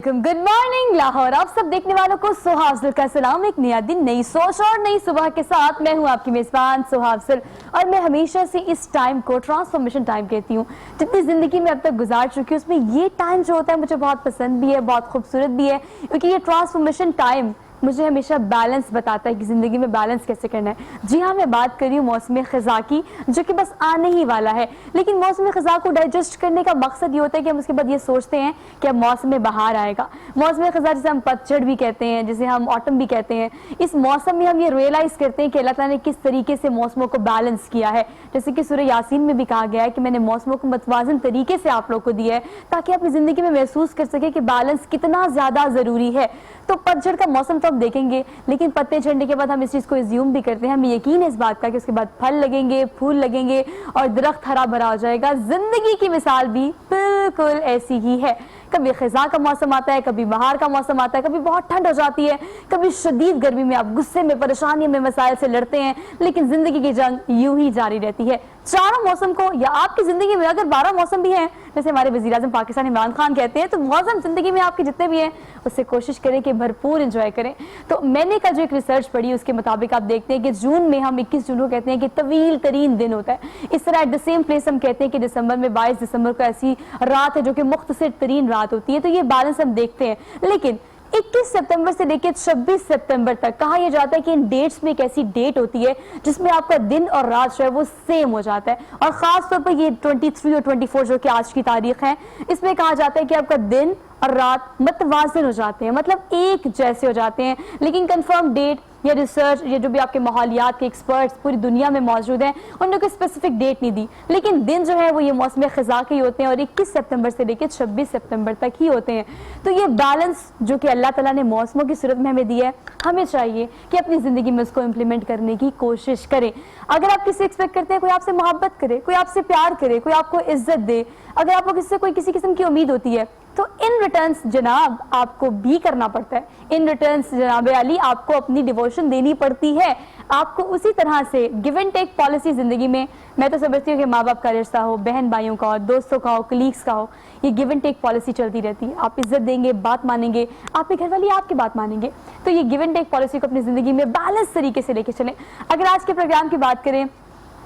Good morning Lahore. आप सब देखने वालों को सुहाफिल का सलाम। एक नया दिन, नई सोच और नई सुबह के साथ मैं हूं आपकी मेजबान सुहाफिल, और मैं हमेशा से इस टाइम को ट्रांसफॉर्मेशन टाइम कहती हूं। जितनी जिंदगी में अब तक गुजार चुकी हूँ उसमें ये टाइम जो होता है मुझे बहुत पसंद भी है, बहुत खूबसूरत भी है, क्योंकि ये ट्रांसफॉर्मेशन टाइम मुझे हमेशा बैलेंस बताता है कि ज़िंदगी में बैलेंस कैसे करना है। जी हाँ, मैं बात कर रही हूँ मौसम ख़ज़ा की, जो कि बस आने ही वाला है। लेकिन मौसम ख़ज़ा को डाइजेस्ट करने का मकसद ये होता है कि हम उसके बाद ये सोचते हैं कि अब मौसम बहार आएगा। मौसम ख़ज़ा जिसे हम पतझड़ भी कहते हैं, जिसे हम ऑटम भी कहते हैं, इस मौसम में हम ये रियलाइज़ करते हैं कि अल्लाह ताला ने किस तरीके से मौसमों को बैलेंस किया है। जैसे कि सूरह यासीन में भी कहा गया है कि मैंने मौसमों को मतवाज़न तरीके से आप लोग को दिया है, ताकि अपनी ज़िंदगी में महसूस कर सके कि बैलेंस कितना ज़्यादा ज़रूरी है। तो पतझड़ का मौसम तो हम देखेंगे, लेकिन पत्ते झड़ने के बाद हम इस चीज़ को एज्यूम भी करते हैं, हमें यकीन है इस बात का कि उसके बाद फल लगेंगे, फूल लगेंगे और दरख्त हरा भरा हो जाएगा। जिंदगी की मिसाल भी बिल्कुल ऐसी ही है। कभी खिज़ा का मौसम आता है, कभी बहार का मौसम आता है, कभी बहुत ठंड हो जाती है, कभी शदीद गर्मी में आप गुस्से में, परेशानी में, मसाइल से लड़ते हैं, लेकिन जिंदगी की जंग यूं ही जारी रहती है। चारों मौसम को, या आपकी जिंदगी में अगर 12 मौसम भी हैं, जैसे हमारे वज़ीर आज़म पाकिस्तान इमरान खान कहते हैं, तो मौसम जिंदगी में आपके जितने भी हैं उससे कोशिश करें कि भरपूर एंजॉय करें। तो मैंने कल जो एक रिसर्च पढ़ी उसके मुताबिक आप देखते हैं कि जून में हम 21 जून को कहते हैं कि तवील तरीन दिन होता है। इस तरह एट द सेम प्लेस हम कहते हैं कि दिसंबर में 22 दिसंबर को ऐसी रात है जो कि मुख्तसर तरीन रात होती है। तो ये बैलेंस हम देखते हैं। लेकिन 21 सितंबर से लेकर 26 सितंबर तक कहा यह जाता है कि इन डेट्स में एक ऐसी डेट होती है जिसमें आपका दिन और रात जो है वो सेम हो जाता है। और खास तौर पर ये 23 और 24 जो कि आज की तारीख है, इसमें कहा जाता है कि आपका दिन और रात मतवाज़न हो जाते हैं, मतलब एक जैसे हो जाते हैं। लेकिन कंफर्म डेट या रिसर्च, ये जो भी आपके माहौलियात के एक्सपर्ट्स पूरी दुनिया में मौजूद हैं, उन्होंने कोई स्पेसिफिक डेट नहीं दी। लेकिन दिन जो है वो ये मौसम ख़ज़ा के ही होते हैं और 21 सितंबर से लेकर 26 सितंबर तक ही होते हैं। तो ये बैलेंस जो कि अल्लाह ताला ने मौसमों की सूरत में हमें दिया है, हमें चाहिए कि अपनी ज़िंदगी में उसको इम्प्लीमेंट करने की कोशिश करें। अगर आप किसी एक्सपेक्ट करते हैं कोई आपसे मोहब्बत करे, कोई आपसे प्यार करे, कोई आपको इज्जत दे, अगर आपको किसी से कोई किसी किस्म की उम्मीद होती है, तो इन रिटर्न्स जनाब आपको भी करना पड़ता है। इन रिटर्न्स जनाब अली आपको अपनी डिवोशन देनी पड़ती है। आपको उसी तरह से गिव एंड टेक पॉलिसी जिंदगी में, मैं तो समझती हूँ कि माँ बाप का रिश्ता हो, बहन भाइयों का हो, दोस्तों का हो, कलीग्स का हो, ये गिव एंड टेक पॉलिसी चलती रहती है। आप इज्जत देंगे, बात मानेंगे, आपके घर वाले आपकी बात मानेंगे। तो ये गिव एंड टेक पॉलिसी को अपनी जिंदगी में बैलेंस तरीके से लेके चलें। अगर आज के प्रोग्राम की बात करें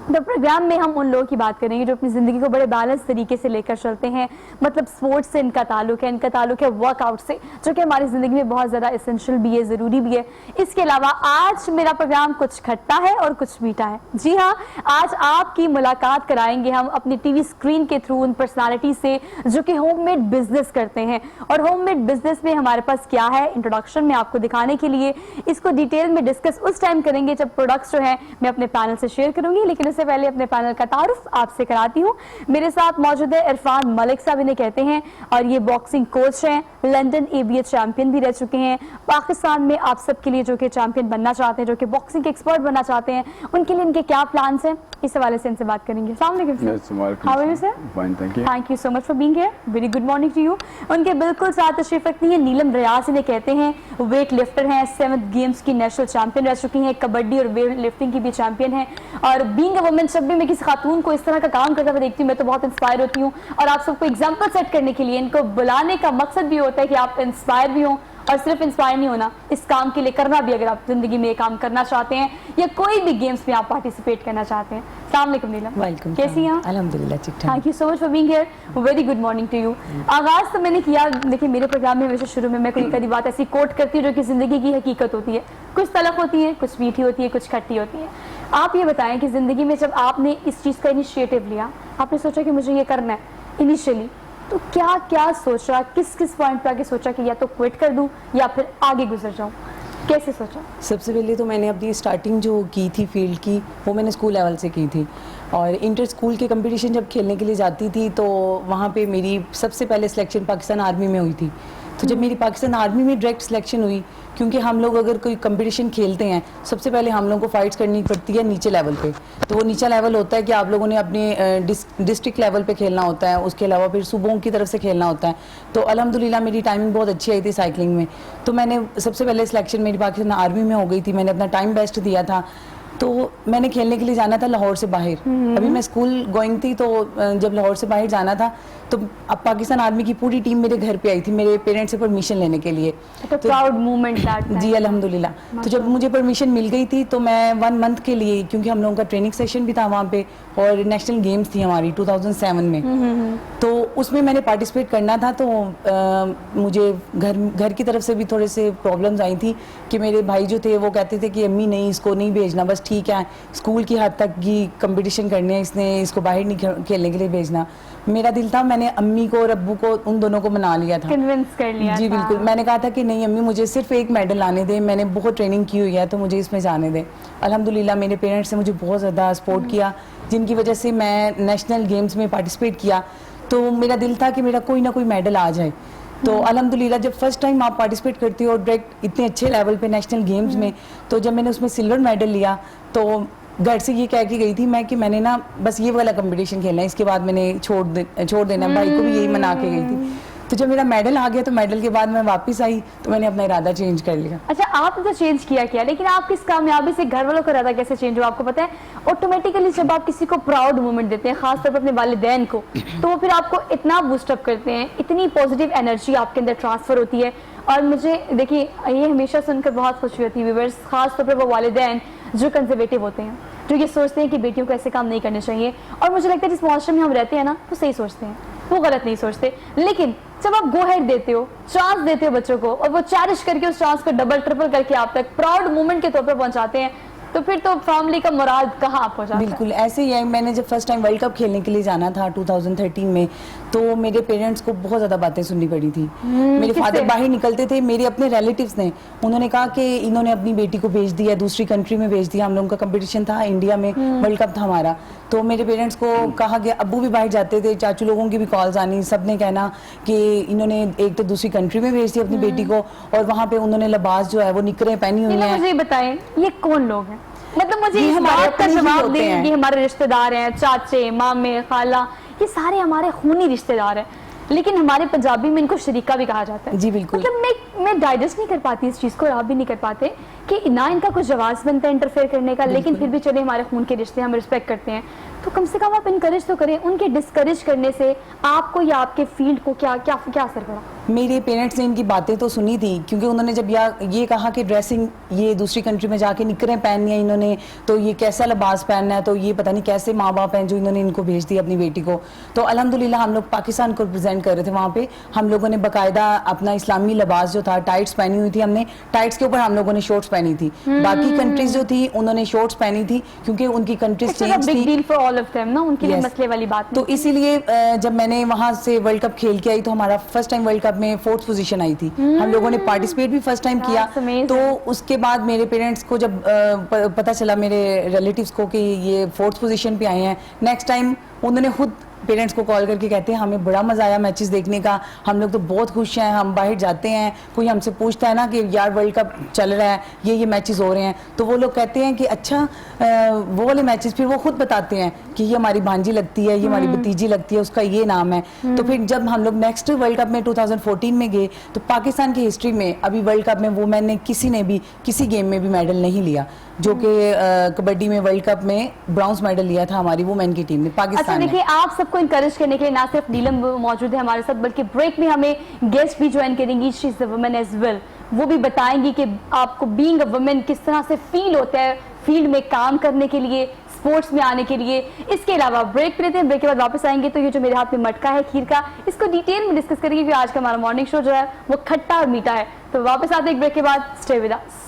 तो प्रोग्राम में हम उन लोगों की बात करेंगे जो अपनी ज़िंदगी को बड़े बैलेंस तरीके से लेकर चलते हैं। मतलब स्पोर्ट्स से इनका ताल्लुक है, इनका ताल्लुक है वर्कआउट से, जो कि हमारी ज़िंदगी में बहुत ज़्यादा एसेंशियल भी है, ज़रूरी भी है। इसके अलावा आज मेरा प्रोग्राम कुछ खट्टा है और कुछ मीठा है। जी हाँ, आज आपकी मुलाकात कराएंगे हम अपनी टीवी स्क्रीन के थ्रू उन पर्सनालिटी से जो कि होममेड बिजनेस करते हैं। और होममेड बिजनेस में हमारे पास क्या है, इंट्रोडक्शन में आपको दिखाने के लिए इसको डिटेल में डिस्कस उस टाइम करेंगे जब प्रोडक्ट्स जो है मैं अपने पैनल से शेयर करूंगी। लेकिन उससे पहले अपने पैनल का तारुफ आपसे कराती हूँ। मेरे साथ मौजूद है इरफान मलिक साहब, इन्हें कहते हैं, और ये बॉक्सिंग कोच हैं, लंदन ABA चैंपियन भी रह चुके हैं। पाकिस्तान में आप सबके लिए जो कि चैंपियन बनना चाहते हैं, जो कि बॉक्सिंग के एक्सपर्ट बनना चाहते हैं, उनके लिए इनके क्या प्लान्स हैं, इस हवाले से इनसे बात करेंगे। अस्सलाम वालेकुम। How are you sir? Fine, thank you. Thank you so much for being here. Very good morning to you. उनके बिल्कुल साथ तशरीफ रखती है नीलम रियाज, इन्हें कहते हैं, वेट लिफ्टर हैं, 7th गेम्स की नेशनल चैंपियन रह चुकी हैं, कबड्डी और वेट लिफ्टिंग की भी चैंपियन हैं। और बीइंग अ वुमेन, जब भी मैं किसी खातून को इस तरह का काम करता हुआ देखती हूँ मैं तो बहुत इंस्पायर होती हूँ। और आप सबको एग्जाम्पल सेट करने के लिए इनको बुलाने का मकसद भी होता है कि आप इंस्पायर भी हों, और सिर्फ इंस्पायर नहीं होना, इस काम के लिए करना भी, अगर आप जिंदगी में ये काम करना चाहते हैं या कोई भी गेम्स में आप पार्टिसिपेट करना चाहते हैं। अस्सलाम वालेकुम नीलम। वेलकम। कैसी हैं? अल्हम्दुलिल्लाह ठीक ठाक। Thank you so much for being here. Very good morning to you. आगाज तो मैंने किया, देखिए मेरे प्रोग्राम में हमेशा शुरू में मैं कोई कभी बात ऐसी कोट करती हूँ जो कि जिंदगी की हकीकत होती है। कुछ तलख होती है, कुछ मीठी होती है, कुछ खट्टी होती है। आप ये बताएं कि जिंदगी में जब आपने इस चीज़ का इनिशिएटिव लिया, आपने सोचा कि मुझे ये करना है इनिशियली, तो क्या क्या सोचा, किस किस पॉइंट पे आके सोचा कि या तो क्विट कर दूं या फिर आगे गुजर जाऊं, कैसे सोचा? सबसे पहले तो मैंने अपनी स्टार्टिंग जो की थी फील्ड की, वो मैंने स्कूल लेवल से की थी। और इंटर स्कूल के कंपटीशन जब खेलने के लिए जाती थी तो वहाँ पे मेरी सबसे पहले सिलेक्शन पाकिस्तान आर्मी में हुई थी। तो जब मेरी पाकिस्तान आर्मी में डायरेक्ट सिलेक्शन हुई, क्योंकि हम लोग अगर कोई कंपटीशन खेलते हैं सबसे पहले हम लोगों को फाइट्स करनी पड़ती है नीचे लेवल पे। तो वो नीचा लेवल होता है कि आप लोगों ने अपने डिस्ट्रिक्ट लेवल पे खेलना होता है, उसके अलावा फिर सूबों की तरफ से खेलना होता है। तो अल्हम्दुलिल्लाह मेरी टाइमिंग बहुत अच्छी आई थी साइकिलिंग में। तो मैंने सबसे पहले सिलेक्शन मेरी पाकिस्तान आर्मी में हो गई थी, मैंने अपना टाइम बेस्ट दिया था। तो मैंने खेलने के लिए जाना था लाहौर से बाहर। अभी मैं स्कूल गोइंग थी, तो जब लाहौर से बाहर जाना था तो अब पाकिस्तान आर्मी की पूरी टीम मेरे घर पे आई थी मेरे पेरेंट्स से परमिशन लेने के लिए। तो प्राउड मोमेंट जी अल्हम्दुलिल्लाह। तो जब मुझे परमिशन मिल गई थी तो मैं 1 मंथ के लिए, क्योंकि हम लोगों का ट्रेनिंग सेशन भी था वहाँ पे और नेशनल गेम्स थी हमारी 2007 में, तो उसमें मैंने पार्टिसिपेट करना था। तो मुझे घर की तरफ से भी थोड़े से प्रॉब्लम्स आई थी कि मेरे भाई जो थे वो कहते थे कि अम्मी नहीं, इसको नहीं भेजना, बस ठीक है स्कूल की हद तक ही कंपटीशन करने है, इसने इसको बाहर नहीं खेलने के लिए भेजना। मेरा दिल था, मैंने अम्मी को और अब्बू को उन दोनों को मना लिया था, कन्विंस कर लिया जी था। बिल्कुल। मैंने कहा था कि नहीं अम्मी मुझे सिर्फ एक मेडल आने दे, मैंने बहुत ट्रेनिंग की हुई है तो मुझे इसमें जाने दे। अल्हम्दुलिल्लाह मेरे पेरेंट्स ने मुझे बहुत ज़्यादा सपोर्ट किया, जिनकी वजह से मैं नेशनल गेम्स में पार्टिसिपेट किया। तो मेरा दिल था कि मेरा कोई ना कोई मेडल आ जाए। तो अल्हम्दुलिल्लाह जब फर्स्ट टाइम आप पार्टिसिपेट करती हो डायरेक्ट इतने अच्छे लेवल पे नेशनल गेम्स में, तो जब मैंने उसमें सिल्वर मेडल लिया तो घर से ये कह के गई थी मैं कि मैंने ना बस ये वाला कंपटीशन खेलना है, इसके बाद मैंने छोड़ देना। भाई को भी यही मना के गई थी। तो जब मेरा मेडल आ गया तो मेडल के बाद मैं वापस आई तो मैंने अपना इरादा चेंज कर लिया। अच्छा, आपने तो चेंज किया, लेकिन आपकी इस कामयाबी से घर वालों का इरादा कैसे चेंज हुआ? आपको पता है ऑटोमेटिकली जब आप किसी को प्राउड मोमेंट देते हैं, खासतौर पर अपने वालिदैन को, तो वो फिर आपको इतना बूस्टअप करते हैं, इतनी पॉजिटिव एनर्जी आपके अंदर ट्रांसफर होती है। और मुझे देखिए ये हमेशा सुनकर बहुत खुशी होती है व्यूअर्स, खासतौर पर वो वालिदैन जो कंजर्वेटिव होते हैं, जो ये सोचते हैं कि बेटियों को ऐसे काम नहीं करने चाहिए। और मुझे लगता है जिस मुआशरे में हम रहते हैं ना, वो सही सोचते हैं, वो गलत नहीं सोचते। लेकिन जब आप गो हेड देते हो, चांस देते हो बच्चों को, और वो चैरिश करके उस चांस को डबल ट्रिपल करके आप तक प्राउड मोमेंट के तौर पर पहुंचाते हैं, तो फिर तो फैमिली का मुराद कहाँ आप हो जाता है। बिल्कुल ऐसे ही है। मैंने जब फर्स्ट टाइम वर्ल्ड कप खेलने के लिए जाना था 2013 में, तो मेरे पेरेंट्स को बहुत ज़्यादा बातें सुननी पड़ी थी। मेरे फादर बाहर निकलते थे, मेरे अपने रिलेटिव्स ने उन्होंने कहा कि इन्होंने अपनी बेटी को भेज दिया, दूसरी कंट्री में भेज दिया। हम लोगों का कंपटीशन था इंडिया में, वर्ल्ड कप था हमारा। तो मेरे पेरेंट्स को कहा गया, अब्बू भी बाहर जाते थे, चाचू लोगों की भी कॉल्स आनी, सब ने कहना कि इन्होंने एक तो दूसरी कंट्री में भेज दिया अपनी बेटी को, और वहाँ पे उन्होंने लिबास जो है वो निकरें पहनी हुई है। मुझे बताएं ये कौन लोग हैं? मतलब मुझे इस हमारे बात का अपने ही जवाब होते दें हैं। कि हमारे रिश्तेदार हैं, चाचे मामे खाला, ये सारे हमारे खूनी रिश्तेदार हैं, लेकिन हमारे पंजाबी में इनको शरीका भी कहा जाता है। जी बिल्कुल। मतलब मैं डाइजेस्ट नहीं कर पाती इस चीज को, और आप भी नहीं कर पाते कि ना इनका कुछ जवाब बनता है इंटरफेयर करने का, लेकिन फिर भी चले हमारे खून के रिश्ते हम रिस्पेक्ट करते हैं, तो कम से कम आप इनकरेज तो करें। उनके डिस्करेज करने से आपको या आपके फील्ड को क्या क्या क्या असर पड़ा? मेरे पेरेंट्स ने इनकी बातें तो सुनी थी, क्योंकि उन्होंने जब ये कहा कि ड्रेसिंग ये दूसरी कंट्री में जाके निकरें पहननी है इन्होंने, तो ये कैसा लिबास पहनना है, तो ये पता नहीं कैसे माँ बाप हैं जो इन्होंने इनको भेज दिया अपनी बेटी को। तो अल्हम्दुलिल्लाह हम लोग पाकिस्तान को रिप्रेजेंट कर रहे थे वहाँ पे। हम लोगों ने बाकायदा अपना इस्लामी लिबास जो था, टाइट्स पहनी हुई थी हमने, टाइट्स के ऊपर हम लोगों ने शॉर्ट्स पहनी थी। बाकी कंट्रीज जो थी उन्होंने शॉर्ट्स पहनी थी, क्योंकि उनकी कंट्रीज चेंज थी। Big deal for all of them ना, उनके लिए मसले वाली बात। तो इसीलिए जब मैंने वहां से वर्ल्ड कप खेल के आई तो हमारा फर्स्ट टाइम वर्ल्ड कप में 4th पोजीशन आई थी। हम लोगों ने पार्टिसिपेट भी फर्स्ट टाइम किया। तो उसके बाद मेरे पेरेंट्स को जब पता चला मेरे रिलेटिव्स को कि ये 4th पोजीशन पे आए हैं, नेक्स्ट टाइम उन्होंने खुद पेरेंट्स को कॉल करके कहते हैं हमें बड़ा मजा आया मैचेस देखने का, हम लोग तो बहुत खुश हैं, हम बाहर जाते हैं, कोई हमसे पूछता है ना कि यार वर्ल्ड कप चल रहा है, ये मैचेस हो रहे हैं, तो वो लोग कहते हैं कि अच्छा वो वाले मैचेस, फिर वो खुद बताते हैं कि ये हमारी भांजी लगती है, ये हमारी भतीजी लगती है, उसका ये नाम है। तो फिर जब हम लोग नेक्स्ट वर्ल्ड कप में 2014 में गए, तो पाकिस्तान की हिस्ट्री में अभी वर्ल्ड कप में वुमेन ने किसी ने भी किसी गेम में भी मेडल नहीं लिया, जो कि कबड्डी में वर्ल्ड कप में ब्रॉन्ज मेडल लिया था हमारी वुमेन की टीम ने, पाकिस्तान ने। अच्छा देखिए, आप सबको इनकरेज करने के लिए ना सिर्फ नीलम मौजूद है हमारे साथ, बल्कि ब्रेक में हमें गेस्ट भी ज्वाइन करेंगी, she is a woman as well. वो भी बताएंगी कि आपको बीइंग अ वुमन किस तरह से फील होता है फील्ड में काम करने के लिए, स्पोर्ट्स में आने के लिए। इसके अलावा ब्रेक पे लेते हैं, ब्रेक के बाद वापस आएंगे तो ये जो मेरे हाथ में मटका है खीर का, इसको डिटेल में डिस्कस करेंगे, क्योंकि आज का हमारा मॉर्निंग शो जो है वो खट्टा और मीठा है। तो वापस आते हैं ब्रेक के बाद, stay with us.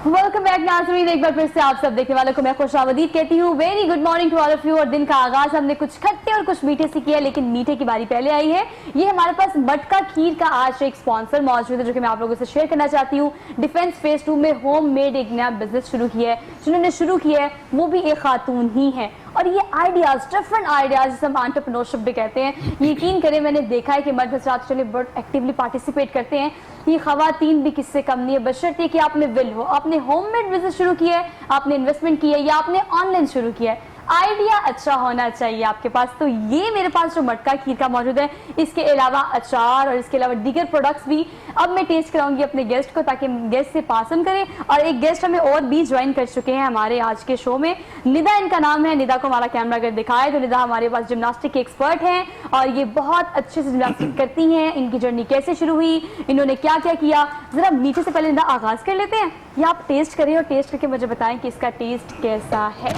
Welcome back नाज़रीन, एक बार फिर से आप सब देखने वालों को मैं खुशामदीद कहती हूँ। Very good morning to all of you. और दिन का आगाज हमने कुछ खट्टे और कुछ मीठे से किया, लेकिन मीठे की बारी पहले आई है। ये हमारे पास मटका खीर का आज एक स्पॉन्सर मौजूद है, जो कि मैं आप लोगों से शेयर करना चाहती हूँ। डिफेंस फेज 2 में होम मेड एक नया बिजनेस शुरू किया है, जिन्होंने शुरू किया है वो भी एक खातून ही है। और ये आइडियाज, डिफरेंट आइडियाज, जिसे हम एंटरप्रेन्योरशिप भी कहते हैं, यकीन करें मैंने देखा है कि मर्द हजरात चले बहुत एक्टिवली पार्टिसिपेट करते हैं। ये खवातीन भी किससे कम नहीं है, बशर्ते कि आपने विल हो, आपने होममेड बिजनेस शुरू किया है, आपने इन्वेस्टमेंट किया है, या आपने ऑनलाइन शुरू किया है। आइडिया अच्छा होना चाहिए आपके पास। तो ये मेरे पास जो मटका खीर का मौजूद है, इसके अलावा अचार और इसके अलावा दीगर प्रोडक्ट्स भी अब मैं टेस्ट कराऊंगी अपने गेस्ट को, ताकि गेस्ट से पासम करें। और एक गेस्ट हमें और भी ज्वाइन कर चुके हैं हमारे आज के शो में, निदा इनका नाम है। निदा को हमारा कैमरा अगर दिखाए तो निदा हमारे पास जिम्नास्टिक के एक्सपर्ट हैं और ये बहुत अच्छे से जिम्नास्टिक करती हैं। इनकी जर्नी कैसे शुरू हुई, इन्होंने क्या क्या किया, जरा मीठे से पहले निदा आगाज कर लेते हैं, या आप टेस्ट करें और टेस्ट करके मुझे बताएं कि इसका टेस्ट कैसा है।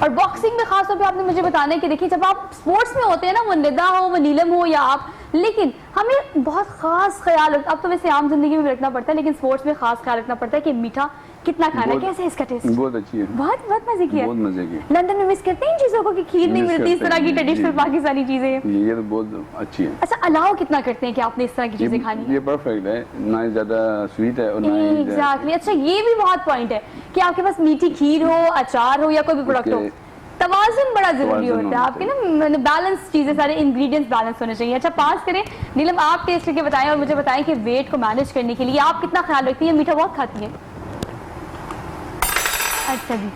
और बॉक्सिंग में खास तौर पे आपने मुझे बताना है कि देखिए जब आप स्पोर्ट्स में होते हैं ना, वो निदा हो वो नीलम हो या आप, लेकिन हमें बहुत खास ख्याल, अब तो वैसे आम जिंदगी में भी रखना पड़ता है, लेकिन स्पोर्ट्स में खास ख्याल रखना पड़ता है कि मीठा कितना खाना है। कैसे है इसका टेस्ट? बहुत अच्छी है, बहुत बहुत मजे की है। बहुत मजे की है। लंदन में मिस करते हैं इन चीजों को कि खीर नहीं मिस मिलती, इस करते तरह की हैं, ट्रेडिशनल जी। पाकिस्तानी चीजें। ये तो बहुत अच्छी है। अच्छा, अलाउ कितना करते हैं कि आपने इस तरह की चीजें खानी है? ये परफेक्ट है, ना ही ज्यादा स्वीट है और ना ही एग्जैक्टली। अच्छा, ये भी बहुत पॉइंट है कि आपके पास मीठी खीर हो, अचार हो या कोई भी प्रोडक्ट हो, तवाज़ुन बड़ा जरूरी तवाज़ुन होता है आपके ना, बैलेंस चीजें, सारे इंग्रेडिएंट्स बैलेंस होने चाहिए। अच्छा, पास करें नीलम, आप टेस्ट करके बताएं और मुझे बताएं कि वेट को मैनेज करने के लिए आप कितना ख्याल रखती हैं? मीठा बहुत खाती हैं? अच्छा जी,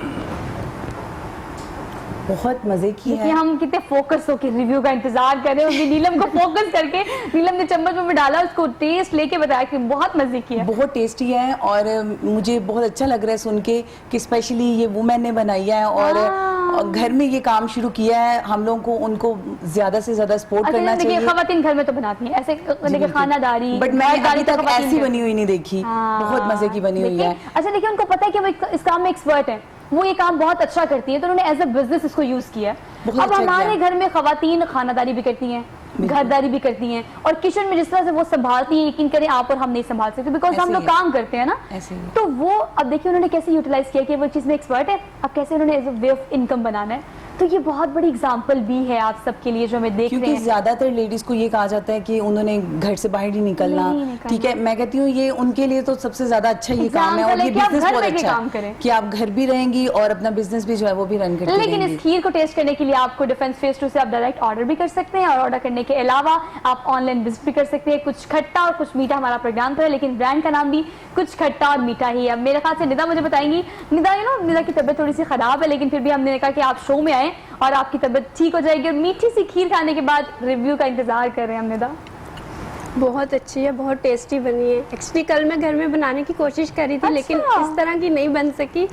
बहुत मजे की देखिए है। हम कितने फोकस होकर रिव्यू का इंतजार कर रहे हैं, और नीलम को फोकस करके नीलम ने चम्मच में डाला, उसको टेस्ट लेके बताया कि बहुत मजे की है। बहुत टेस्टी है और मुझे बहुत अच्छा लग रहा है सुन के कि स्पेशली ये वुमेन ने बनाई है और घर में ये काम शुरू किया है। हम लोगों को उनको ज्यादा से ज्यादा सपोर्ट अच्छा, करना देखिए चाहिए। खवातीन घर में तो बनाती हैं ऐसे, देखिए खानादारी, बट मैंने मर्दारी अभी तो तक खवातीन ऐसी करती बनी हुई नहीं देखी। हाँ, बहुत मजे की बनी हुई देखिए। है। अच्छा, देखिए उनको पता है कि वो इस काम में एक्सपर्ट है, वो ये काम बहुत अच्छा करती है, तो उन्होंने एज अ बिजनेस इसको यूज किया है। बहुत अब अच्छा हमारे किया। घर में खवातीन खानादारी भी करती हैं, घरदारी भी करती हैं, और किचन में जिस तरह से वो संभालती हैं, यकीन करें आप और हम नहीं संभाल सकते, बिकॉज हम ऐसे लोग ही है। काम करते हैं ना। ऐसे ही है। तो वो अब देखिए उन्होंने कैसे यूटिलाइज किया कि वो चीज में एक्सपर्ट है, अब कैसे उन्होंने as a way of income बनाना है। तो ये बहुत बड़ी एग्जाम्पल भी है आप सबके लिए जो हमें देख रहे क्योंकि हैं। ज्यादातर लेडीज को ये कहा जाता है कि उन्होंने घर से बाहर ही निकलना, नहीं निकलना। ठीक है। मैं कहती हूँ ये उनके लिए तो सबसे ज्यादा अच्छा ये काम है और Example ये है कि आप बिजनेस घर बहुत बैठ के अच्छा काम है करें। कि आप घर भी रहेंगी और अपना बिजनेस भी जो है वो भी रन करती लेकिन रहेंगी। इस खीर को टेस्ट करने के लिए आपको डिफेंस फेस 2 से आप डायरेक्ट ऑर्डर भी कर सकते हैं, और ऑर्डर करने के अलावा आप ऑनलाइन विजिट भी कर सकते हैं। कुछ खट्टा और कुछ मीठा हमारा प्रोग्राम तो है, लेकिन ब्रांड का नाम भी कुछ खट्टा और मीठा ही है। अब मेरे ख्याल से निदा मुझे बताएंगी, निदा निदा की तबीयत थोड़ी सी खराब है, लेकिन फिर भी हमने कहा कि आप शो में आए और आपकी तबीयत ठीक हो जाएगी, और मीठी सी खीर खाने के बाद रिव्यू का इंतजार कर रहे हैं हम। निदा बहुत अच्छी है, बहुत टेस्टी बनी है। एक्चुअली कल मैं घर में बनाने की कोशिश करी थी, लेकिन अच्छा। इस तरह की नहीं बन सकी।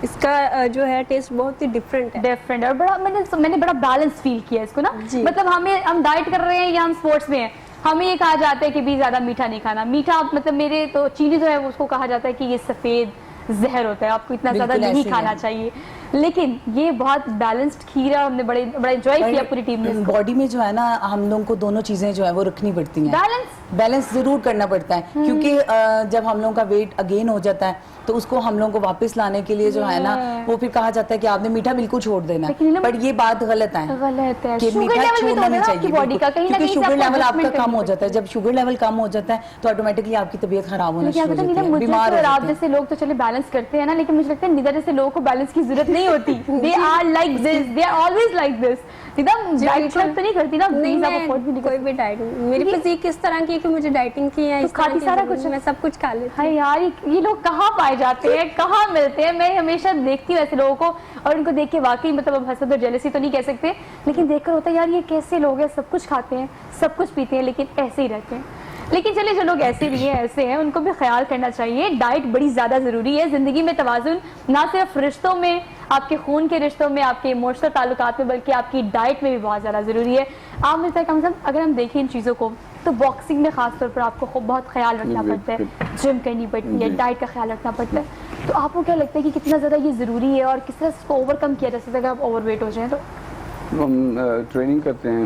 इसका जो है टेस्ट बहुत ही डिफरेंट है। डिफरेंट, और बड़ा मैंने बड़ा बैलेंस फील किया इसको ना। जी। मतलब हम डाइट कर रहे हैं या हम स्पोर्ट्स में हैं, हमें ये कहा जाता है कि भी ज्यादा मीठा नहीं खाना। मीठा मतलब मेरे तो चीनी जो है उसको कहा जाता है कि ये सफेद जहर होता है, आपको इतना ज्यादा बिल्कुल नहीं ऐसे ही खाना है। चाहिए। लेकिन ये बहुत बैलेंस्ड खीर है, हमने बड़ा एंजॉय किया पूरी टीम ने इसको। बॉडी में जो है ना हम लोगों को दोनों चीजें जो है वो रखनी पड़ती हैं। बैलेंस जरूर करना पड़ता है, क्योंकि जब हम लोगों का वेट अगेन हो जाता है तो उसको हम लोगों को वापस लाने के लिए जो है ना वो फिर कहा जाता है कि आपने मीठा बिल्कुल छोड़ देना है। लेकिन पर ये बात गलत है गलत है। कि शुगर मीठा लेवल भी तो छोड़ना होता नहीं है ना चाहिए आपकी बॉडी का, बिल्कुल। कहीं ना क्योंकि कहीं से शुगर आपको लेवल आपका adjustment कम करनी हो जाता है। जब शुगर लेवल कम हो जाता है तो ऑटोमेटिकली आपकी तबीयत खराब होना लेकिन शुरू हो अगर जाती है, मुझे बीमार हो और आप जाते हैं। जैसे लोग तो चले बैलेंस करते हैं ना, लेकिन मुझे लगता है निदा जैसे लोगों को बैलेंस की जरूरत नहीं होती। They are like this, they are always like this. Nida diet बिल्कुल। तो नहीं करती ना, नहीं, प्लीज आप अफोर्ड भी नहीं कोई करती। भी डाइट मेरी ये- फिजिक किस तरह की है कि मुझे डाइटिंग की है। तो इस तरह खाती की सारा जरूरत कुछ नहीं, मैं सब कुछ खा लेती हूँ। हाय यार, ये लोग कहाँ पाए जाते हैं, कहाँ मिलते हैं? मैं हमेशा देखती हूँ ऐसे लोगों को, और उनको देख के वाकई मतलब अब हसद और जेलसी तो नहीं कह सकते, लेकिन देखकर होता है यार ये कैसे लोग हैं, सब कुछ खाते हैं, सब कुछ पीते हैं, लेकिन ऐसे ही रहते हैं। लेकिन चलिए, जो लोग ऐसे भी हैं, ऐसे हैं, उनको भी ख्याल करना चाहिए। डाइट बड़ी ज़्यादा ज़रूरी है ज़िंदगी में। तवाज़ुन ना सिर्फ रिश्तों में, आपके खून के रिश्तों में, आपके इमोशनल ताल्लुकात में, बल्कि आपकी डाइट में भी बहुत ज़्यादा ज़रूरी है। आप मुझे लगता है कम से कम अगर हम देखें इन चीज़ों को, तो बॉक्सिंग में खास तौर पर आपको खूब बहुत ख्याल रखना पड़ता है, जिम करनी पड़ती है, डाइट का ख्याल रखना पड़ता है। तो आपको क्या लगता है कि कितना ज़्यादा ये ज़रूरी है, और किस तरह से इसको ओवरकम किया जा सकता है अगर आप ओवरवेट हो जाएं तो? हम ट्रेनिंग करते हैं,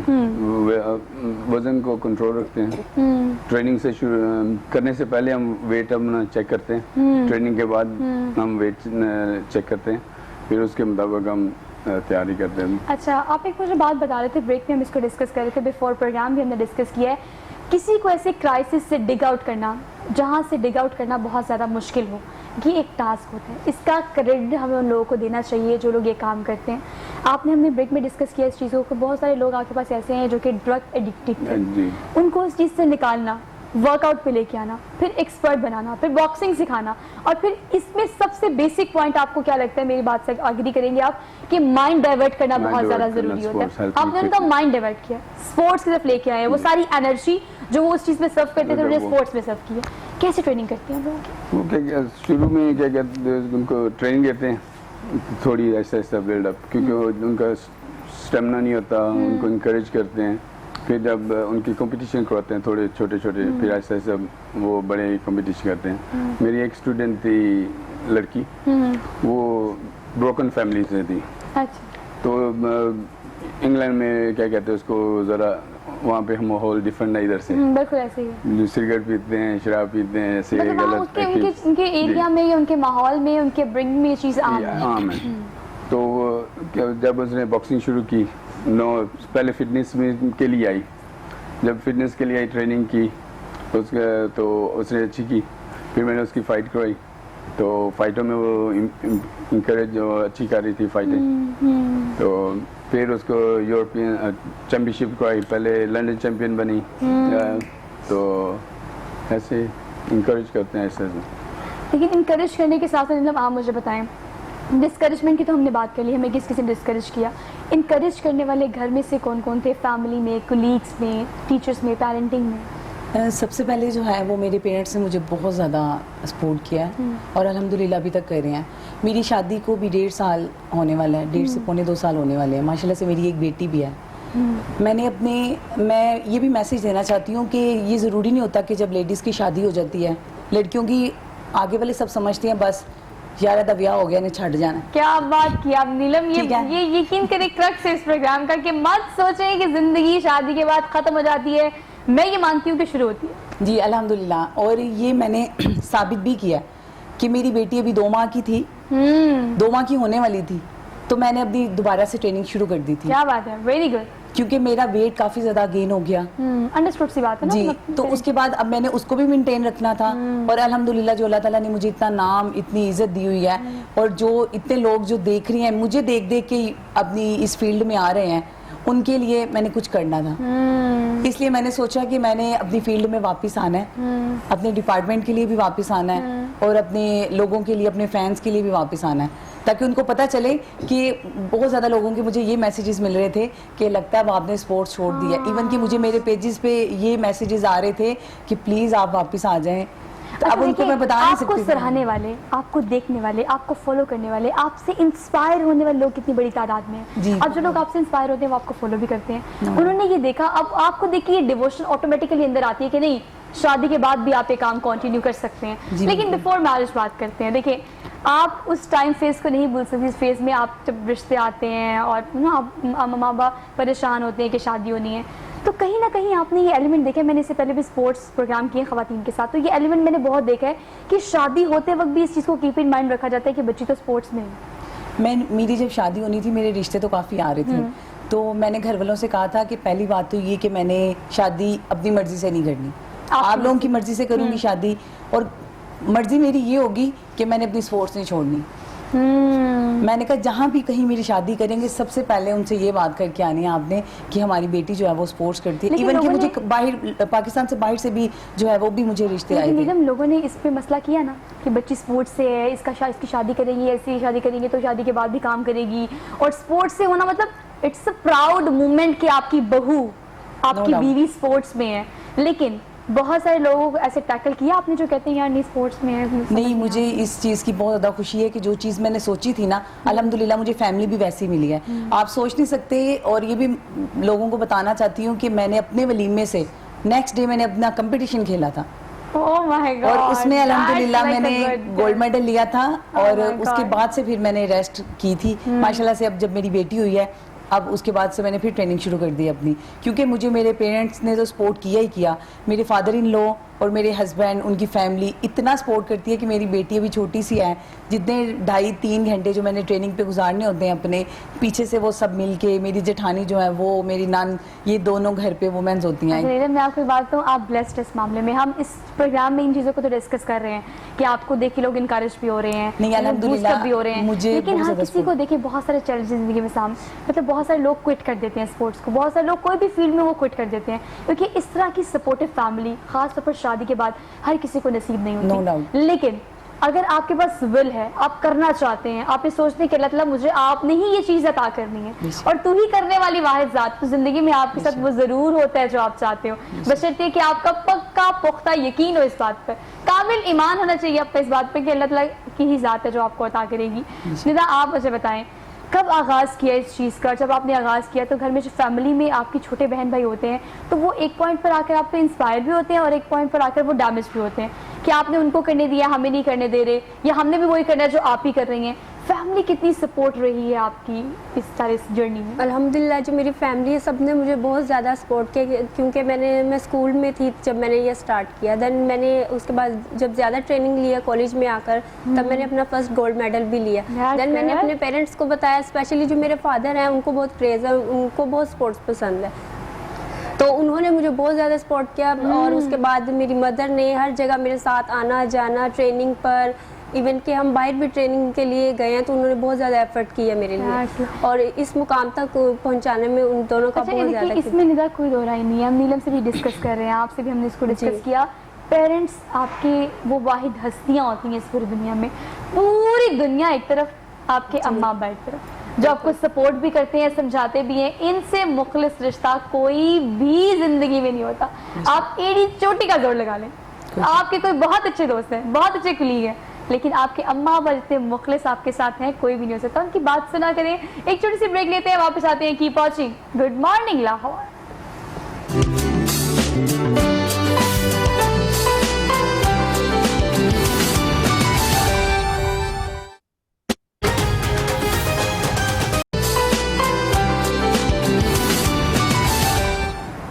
वजन को कंट्रोल रखते हैं। ट्रेनिंग से करने से पहले हम वेट अपना चेक करते हैं, ट्रेनिंग के बाद हम वेट चेक करते हैं, फिर उसके मुताबिक हम तैयारी करते हैं। अच्छा, आप एक मुझे बात बता रहे थे, ब्रेक में हम इसको डिस्कस कर रहे थे, बिफोर प्रोग्राम भी हमने डिस्कस किया है, किसी को ऐसे क्राइसिस से डिग आउट करना, जहाँ से डिग आउट करना बहुत ज़्यादा मुश्किल हो, ये एक टास्क होता है। इसका क्रेडिट हमें उन लोगों को देना चाहिए जो लोग ये काम करते हैं। आपने हमने ब्रेक में डिस्कस किया इस चीज़ों को, बहुत सारे लोग आपके पास ऐसे हैं जो कि ड्रग एडिक्टेड थे, जी। उनको उस चीज़ से निकालना वर्कआउट पे लेके आना, फिर एक्सपर्ट बनाना, फिर बॉक्सिंग सिखाना, और फिर इसमें सबसे बेसिक पॉइंट आपको क्या लगता है, मेरी बात से एग्री करेंगे आप, कि माइंड डाइवर्ट करना Mind बहुत ज्यादा divert करना, जरूरी होता sports है। health आपने में उनका fit- माइंड डाइवर्ट किया, स्पोर्ट्स की तरफ लेके आए, वो सारी एनर्जी जो वो उस चीज में सर्व करते थे मतलब उन्हें वो- स्पोर्ट्स में सर्व किया। कैसे ट्रेनिंग करते हैं लोग? वो क्या शुरू में क्या कहते हैं, उनको ट्रेनिंग देते हैं थोड़ी ऐसा ऐसा बिल्डअप, क्योंकि वो उनका स्टेमिना नहीं होता, उनको इंकरेज करते हैं। फिर जब उनकी कंपटीशन करवाते हैं थोड़े छोटे छोटे, फिर ऐसा ऐसा वो बड़े कंपटीशन करते हैं। मेरी एक स्टूडेंट थी लड़की, वो ब्रोकन फैमिली से थी, अच्छा, तो इंग्लैंड में क्या कहते हैं उसको, ज़रा वहाँ पे हम माहौल डिफरेंट है इधर से, बिल्कुल ऐसे ही है। जो सिगरेट पीते हैं, शराब पीते हैं, ऐसे मतलब वहाँ गलत उसके उनके activities- उनके जी। एरिया में या उनके माहौल में, उनके ब्रिंग में ये चीज आम ये है। आम है। तो जब उसने बॉक्सिंग शुरू की, पहले फिटनेस में के लिए आई, जब फिटनेस के लिए आई ट्रेनिंग की उसके, तो उसने अच्छी की। फिर मैंने उसकी फ़ाइट करवाई, तो फाइटों में वो इंकरेज अच्छी कर रही थी फाइटें। तो फिर उसको यूरोपियन चैम्पियनशिप करवाई, पहले लंदन चैम्पियन बनी। तो ऐसे इंकरेज करते हैं ऐसे। लेकिन इंकरेज करने के साथ साथ मतलब आप मुझे बताएं, डिस्करेजमेंट की तो हमने बात कर ली, हमें किसी ने डिस्करेज किया, इंकरेज करने वाले घर में से कौन कौन थे? फैमिली में, कोलीग्स में, टीचर्स में, पेरेंटिंग में? सबसे पहले जो है वो मेरे पेरेंट्स ने मुझे बहुत ज़्यादा सपोर्ट किया है और अल्हम्दुलिल्लाह अभी तक कर रहे हैं। मेरी शादी को भी 1.5 साल होने वाला है, 1.5 से पौने 2 साल होने वाले हैं। माशाल्लाह से मेरी एक बेटी भी है। मैं ये भी मैसेज देना चाहती हूँ कि ये ज़रूरी नहीं होता कि जब लेडीज़ की शादी हो जाती है, लड़कियों की आगे वाले सब समझते हैं बस यार दा ब्याह हो गया ने छट जाना। क्या बात की आप नीलम, ठीक है। ये यकीन करें क्रक्स है इस प्रोग्राम का, कि मत सोचें कि जिंदगी शादी के बाद खत्म हो जाती है। मैं ये मानती हूँ कि शुरू होती है। जी अल्हम्दुलिल्लाह, और ये मैंने साबित भी किया कि मेरी बेटी अभी 2 माह की थी, 2 माह की होने वाली थी, तो मैंने अपनी दोबारा से ट्रेनिंग शुरू कर दी थी, क्या बात है, वेरी गुड। क्योंकि मेरा वेट काफ़ी ज़्यादा गेन हो गया। अंडरस्टूड सी बात है ना। जी, मतलब तो उसके बाद अब मैंने उसको भी मेंटेन रखना था, और अल्हम्दुलिल्लाह जो अल्लाह ताला ने मुझे इतना नाम, इतनी इज्जत दी हुई है, और जो इतने लोग जो देख रहे हैं मुझे देख देख के अपनी इस फील्ड में आ रहे हैं, उनके लिए मैंने कुछ करना था। इसलिए मैंने सोचा कि मैंने अपनी फील्ड में वापस आना है, अपने डिपार्टमेंट के लिए भी वापस आना है, और अपने लोगों के लिए, अपने फैंस के लिए भी वापस आना है, ताकि उनको पता चले कि बहुत ज़्यादा लोगों के मुझे ये मैसेजेस मिल रहे थे कि लगता है अब आपने स्पोर्ट्स छोड़ दिया। इवन कि मुझे मेरे पेजेस पे ये मैसेजेस आ रहे थे कि प्लीज़ आप वापस आ जाएं। तो अब अच्छा, उनको देखिए, मैं बता नहीं आपको सकती। सराहने वाले, आपको देखने वाले, आपको फॉलो करने वाले, आपसे इंस्पायर होने वाले लोग कितनी बड़ी तादाद में जी। हैं। अब जो लोग आपसे इंस्पायर होते हैं वो आपको फॉलो भी करते हैं। उन्होंने ये देखा, अब आपको देख के ये डिवोशन ऑटोमेटिकली अंदर आती है कि नहीं, शादी के बाद भी आप ये काम कंटिन्यू कर सकते हैं। जी, लेकिन बिल्कुल। बिफोर मैरिज बात करते हैं। देखिए, आप उस टाइम फेज को नहीं भूल सकते, इस फेज में आप जब रिश्ते आते हैं और ना माँ बाप परेशान होते हैं कि शादी होनी है, तो कहीं ना कहीं आपने ये एलिमेंट देखा है। मैंने इससे पहले भी स्पोर्ट्स प्रोग्राम किए खवातीन के साथ, तो ये एलिमेंट मैंने बहुत देखा है कि शादी होते वक्त भी इस चीज़ को कीप इन माइंड रखा जाता है कि बच्ची तो स्पोर्ट्स में है। मेरी जब शादी होनी थी, मेरे रिश्ते तो काफ़ी आ रहे थे, तो मैंने घर वालों से कहा था कि पहली बात तो ये कि मैंने शादी अपनी मर्जी से नहीं करनी, आप लोगों की मर्जी से करूँगी शादी, और मर्जी मेरी ये होगी कि मैंने अपनी स्पोर्ट्स नहीं छोड़नी। मैंने कहा जहाँ भी कहीं मेरी शादी करेंगे, सबसे पहले उनसे ये बात करके आनी है आपने कि हमारी बेटी जो है वो स्पोर्ट्स करती है। लेकिन इवन कि लोगों मुझे बाहर, पाकिस्तान से बाहर से भी जो है वो भी मुझे रिश्ते आए लेकिन थे। निगम, लोगों ने इस पे मसला किया ना कि बच्ची स्पोर्ट्स से है, इसकी शादी करेंगी, ऐसी शादी करेंगे तो शादी के बाद भी काम करेगी, और स्पोर्ट्स से होना मतलब इट्स अ प्राउड मोमेंट कि आपकी बहू, आपकी doubt। बीवी स्पोर्ट्स में है। लेकिन बहुत सारे लोगों को ऐसे टैकल किया आपने जो कहते हैं यार नहीं स्पोर्ट्स में है। नहीं, मुझे इस चीज़ की बहुत ज़्यादा खुशी है कि जो चीज़ मैंने सोची थी ना, अल्हम्दुलिल्लाह मुझे फैमिली भी वैसी मिली है। आप सोच नहीं सकते, और ये भी लोगों को बताना चाहती हूँ कि मैंने अपने वलीमे से नेक्स्ट डे मैंने अपना कंपटीशन खेला था, ओह माय गॉड, और उसमें अल्हम्दुलिल्लाह मैंने गोल्ड मेडल लिया था, और my उसके God। बाद से फिर मैंने रेस्ट की थी। माशाल्लाह से अब जब मेरी बेटी हुई है, अब उसके बाद से मैंने फिर ट्रेनिंग शुरू कर दी अपनी, क्योंकि मुझे मेरे पेरेंट्स ने तो सपोर्ट किया ही किया। मेरे फादर इन लॉ और मेरे हस्बैंड, उनकी फैमिली इतना सपोर्ट करती है कि मेरी बेटी अभी छोटी सी है, जितने 2.5-3 घंटे जो मैंने ट्रेनिंग पे गुजारने होते हैं अपने, पीछे से वो सब मिल के, मेरी जेठानी जो है वो, मेरी नान, ये दोनों घर पे वुमेन्स होती हैं। नीलम, मैं आपको एक बात बताऊं, आप ब्लेस्ड इस मामले में। हम इस प्रोग्राम में इन चीज़ों को तो डिस्कस कर रहे हैं कि आपको देख के लोग इनकरेज भी हो रहे हैं, नहीं, अल्हम्दुलिल्लाह, boost up भी हो रहे हैं, मुझे लेकिन बहुत हाँ, ज़्यादा किसी को देखिए बहुत सारे चैलेंजेस जिंदगी में सामने, मतलब बहुत सारे लोग क्विट कर देते हैं स्पोर्ट्स को, बहुत सारे लोग कोई भी फील्ड में वो क्विट कर देते हैं, क्योंकि इस तरह की सपोर्टिव फैमिली खासतौर पर शादी के बाद हर किसी को नसीब नहीं No होती। doubt। लेकिन अगर आपके पास विल है, आप करना चाहते हैं, आप ये सोचते हैं कि अल्लाह ताला मुझे आपने ही ये चीज़ अता करनी है और तू ही करने वाली वाहिद ज़ात, तो ज़िंदगी में आपके साथ वो ज़रूर होता है जो आप चाहते हो, बशर्ते कि आपका पक्का पुख्ता यकीन हो इस बात पर, कामिल ईमान होना चाहिए आपका इस बात पर कि अल्लाह ताला की ही ज़ात है जो आपको अता करेगी। निदा, आप मुझे बताएं कब आगाज़ किया इस चीज़ का? जब आपने आगाज़ किया तो घर में जो फैमिली में आपके छोटे बहन भाई होते हैं, तो वो एक पॉइंट पर आकर आप पे इंस्पायर भी होते हैं और एक पॉइंट पर आकर वो डैमेज भी होते हैं कि आपने उनको करने दिया, हमें नहीं करने दे रहे, या हमने भी वही करना है जो आप ही कर रही हैं। फैमिली कितनी सपोर्ट रही है आपकी इस सारे जर्नी में? अल्हम्दुलिल्लाह, जो मेरी फैमिली है सब ने मुझे बहुत ज़्यादा सपोर्ट किया, क्योंकि मैं स्कूल में थी जब मैंने ये स्टार्ट किया। देन मैंने उसके बाद जब ज़्यादा ट्रेनिंग लिया कॉलेज में आकर, तब मैंने अपना फर्स्ट गोल्ड मेडल भी लिया। देन मैंने अपने पेरेंट्स को बताया, स्पेशली जो मेरे फादर हैं उनको बहुत क्रेज़ है, उनको बहुत स्पोर्ट्स पसंद है, तो उन्होंने मुझे बहुत ज़्यादा सपोर्ट किया। और उसके बाद मेरी मदर ने हर जगह मेरे साथ आना जाना, ट्रेनिंग पर, इवन कि हम बाहर भी ट्रेनिंग के लिए गए हैं तो उन्होंने बहुत ज़्यादा एफर्ट किया मेरे लिए, और इस मुकाम तक पहुंचाने में उन दोनों का बहुत ज़्यादा। इसमें निदा कोई दो राय नहीं है, हम नीलम से भी डिस्कस कर रहे हैं, आपसे भी हमने इसको डिस्कस किया। पेरेंट्स आपके वो वाहिद हस्तियाँ होती हैं इस पूरी दुनिया में, पूरी दुनिया एक तरफ, आपके अम्मा अब्बा एक तरफ, जो आपको सपोर्ट भी करते हैं, समझाते भी हैं। इनसे मुखलिस रिश्ता कोई भी जिंदगी में नहीं होता। आप एड़ी चोटी का जोर लगा लें, आपके कोई बहुत अच्छे दोस्त हैं, बहुत अच्छे कुलीग हैं, लेकिन आपके अम्मा अब्बा जितने मुखलिस आपके साथ हैं कोई भी नहीं हो सकता। उनकी बात सुना करें। एक छोटी सी ब्रेक लेते हैं, वापस आते हैं। Keep watching good morning Lahore.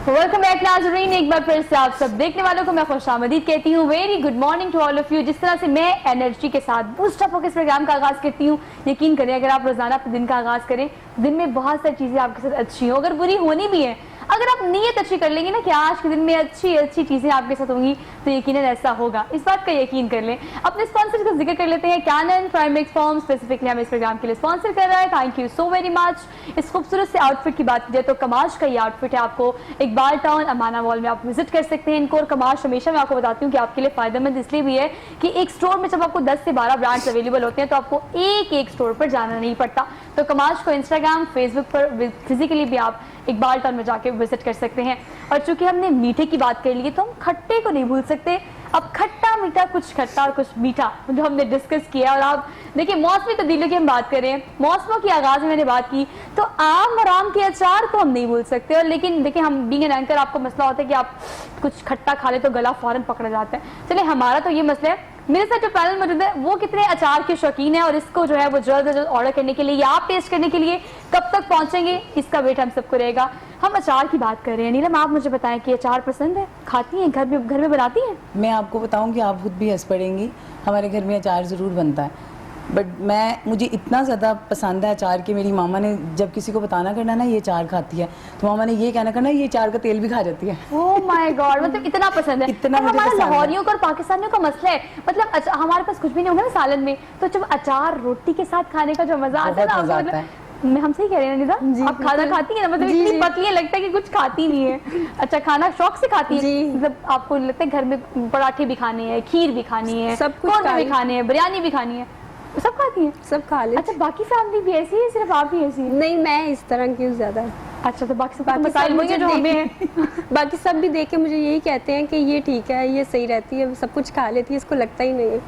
Welcome back नाज़रीन, एक बार फिर से आप सब देखने वालों को मैं खुशामदीद कहती हूँ। Very good morning to all of you. जिस तरह से मैं एनर्जी के साथ बूस्ट अप होकर इस प्रोग्राम का आगाज़ करती हूँ, यकीन करें अगर आप रोज़ाना अपने दिन का आगाज़ करें, दिन में बहुत सारी चीज़ें आपके साथ अच्छी हों, अगर बुरी होनी भी है, अगर आप नीयत अच्छी कर लेंगे ना कि आज के दिन में अच्छी अच्छी चीज़ें आपके साथ होंगी, तो यकीनन ऐसा होगा। इस बात का यकीन कर लें। अपने स्पॉन्सर का जिक्र कर लेते हैं। कैनन प्राइमेक्स फॉर्म स्पेसिफिकली हमें इस प्रोग्राम के लिए स्पॉन्सर कर रहा है। Thank you so very much. इस खूबसूरत से आउटफिट की बात की जाए तो कमाश का ये आउटफिट है, आपको इकबाल टाउन अमाना मॉल में आप विजिट कर सकते हैं इनको। और कमाश हमेशा मैं आपको बताती हूँ कि आपके लिए फायदेमंद इसलिए भी है कि एक स्टोर में जब आपको 10 से 12 ब्रांड्स अवेलेबल होते हैं तो आपको एक एक स्टोर पर जाना नहीं पड़ता। तो कमाश को इंस्टाग्राम फेसबुक पर फिजिकली भी आप इकबाल टाउन में जाके विजिट कर सकते हैं। और चूंकि हमने मीठे की बात कर ली तो हम खट्टे को नहीं भूल सकते। अब खट्टा मीठा, कुछ खट्टा और कुछ मीठा जो हमने डिस्कस किया। और आप देखिए मौसमी तब्दीलियों की हम बात करें, मौसमों की आगाज़ में मैंने बात की, तो आम और आम के अचार को हम नहीं भूल सकते। और लेकिन देखिए हम बीइंग एन एंकर, आपको मसला होता है कि आप कुछ खट्टा खा ले तो गला फौरन पकड़ जाता है। चलिए हमारा तो ये मसला है। मेरे साथ जो पैनल मौजूद है वो कितने अचार के शौकीन है और इसको जो है वो जल्द से जल्द ऑर्डर करने के लिए या आप टेस्ट करने के लिए कब तक पहुंचेंगे, इसका वेट हम सबको रहेगा। हम अचार की बात कर रहे हैं। नीलम, आप मुझे बताएं कि अचार पसंद है, खाती हैं, घर में बनाती हैं? मैं आपको बताऊं कि आप खुद भी हंस पड़ेंगी, हमारे घर में अचार ज़रूर बनता है, बट मुझे इतना ज़्यादा पसंद है अचार कि मेरी मामा ने जब किसी को बताना करना ना ये अचार खाती है, तो मामा ने ये कहना करना ये अचार का तेल भी खा जाती है। ओह माय गॉड, मतलब इतना पसंद है। इतना मुझे हमारा पसंद है। लाहौरियों का और पाकिस्तानियों का मसला है, मतलब हमारे पास कुछ भी नहीं होगा ना सालन में, तो जब अचार रोटी के साथ खाने का जो मजा आता है ना, बहुत मजा आपको आता मतलब मैं हम सही कह रहे हैं निदा, आप खाना खाती है ना, मतलब इतनी पतली है लगता है कि कुछ खाती नहीं है। अच्छा, खाना शौक से खाती है, मतलब आपको लगता है घर में पराठे भी खाने हैं, खीर भी खानी है, सब कुछ भी खाने हैं, बिरयानी भी खानी है, सब खाती हैं, सब खा ले। अच्छा, बाकी फैमिली भी ऐसी है, सिर्फ आप ही ऐसी है? नहीं, मैं इस तरह की हूँ ज़्यादा। अच्छा, तो बाकी सब बाकी मसाइल सब मुझे जो मुझे हमें हैं। बाकी सब भी देख के मुझे यही कहते हैं कि ये ठीक है, ये सही रहती है, सब कुछ खा लेती है, इसको लगता ही नहीं है।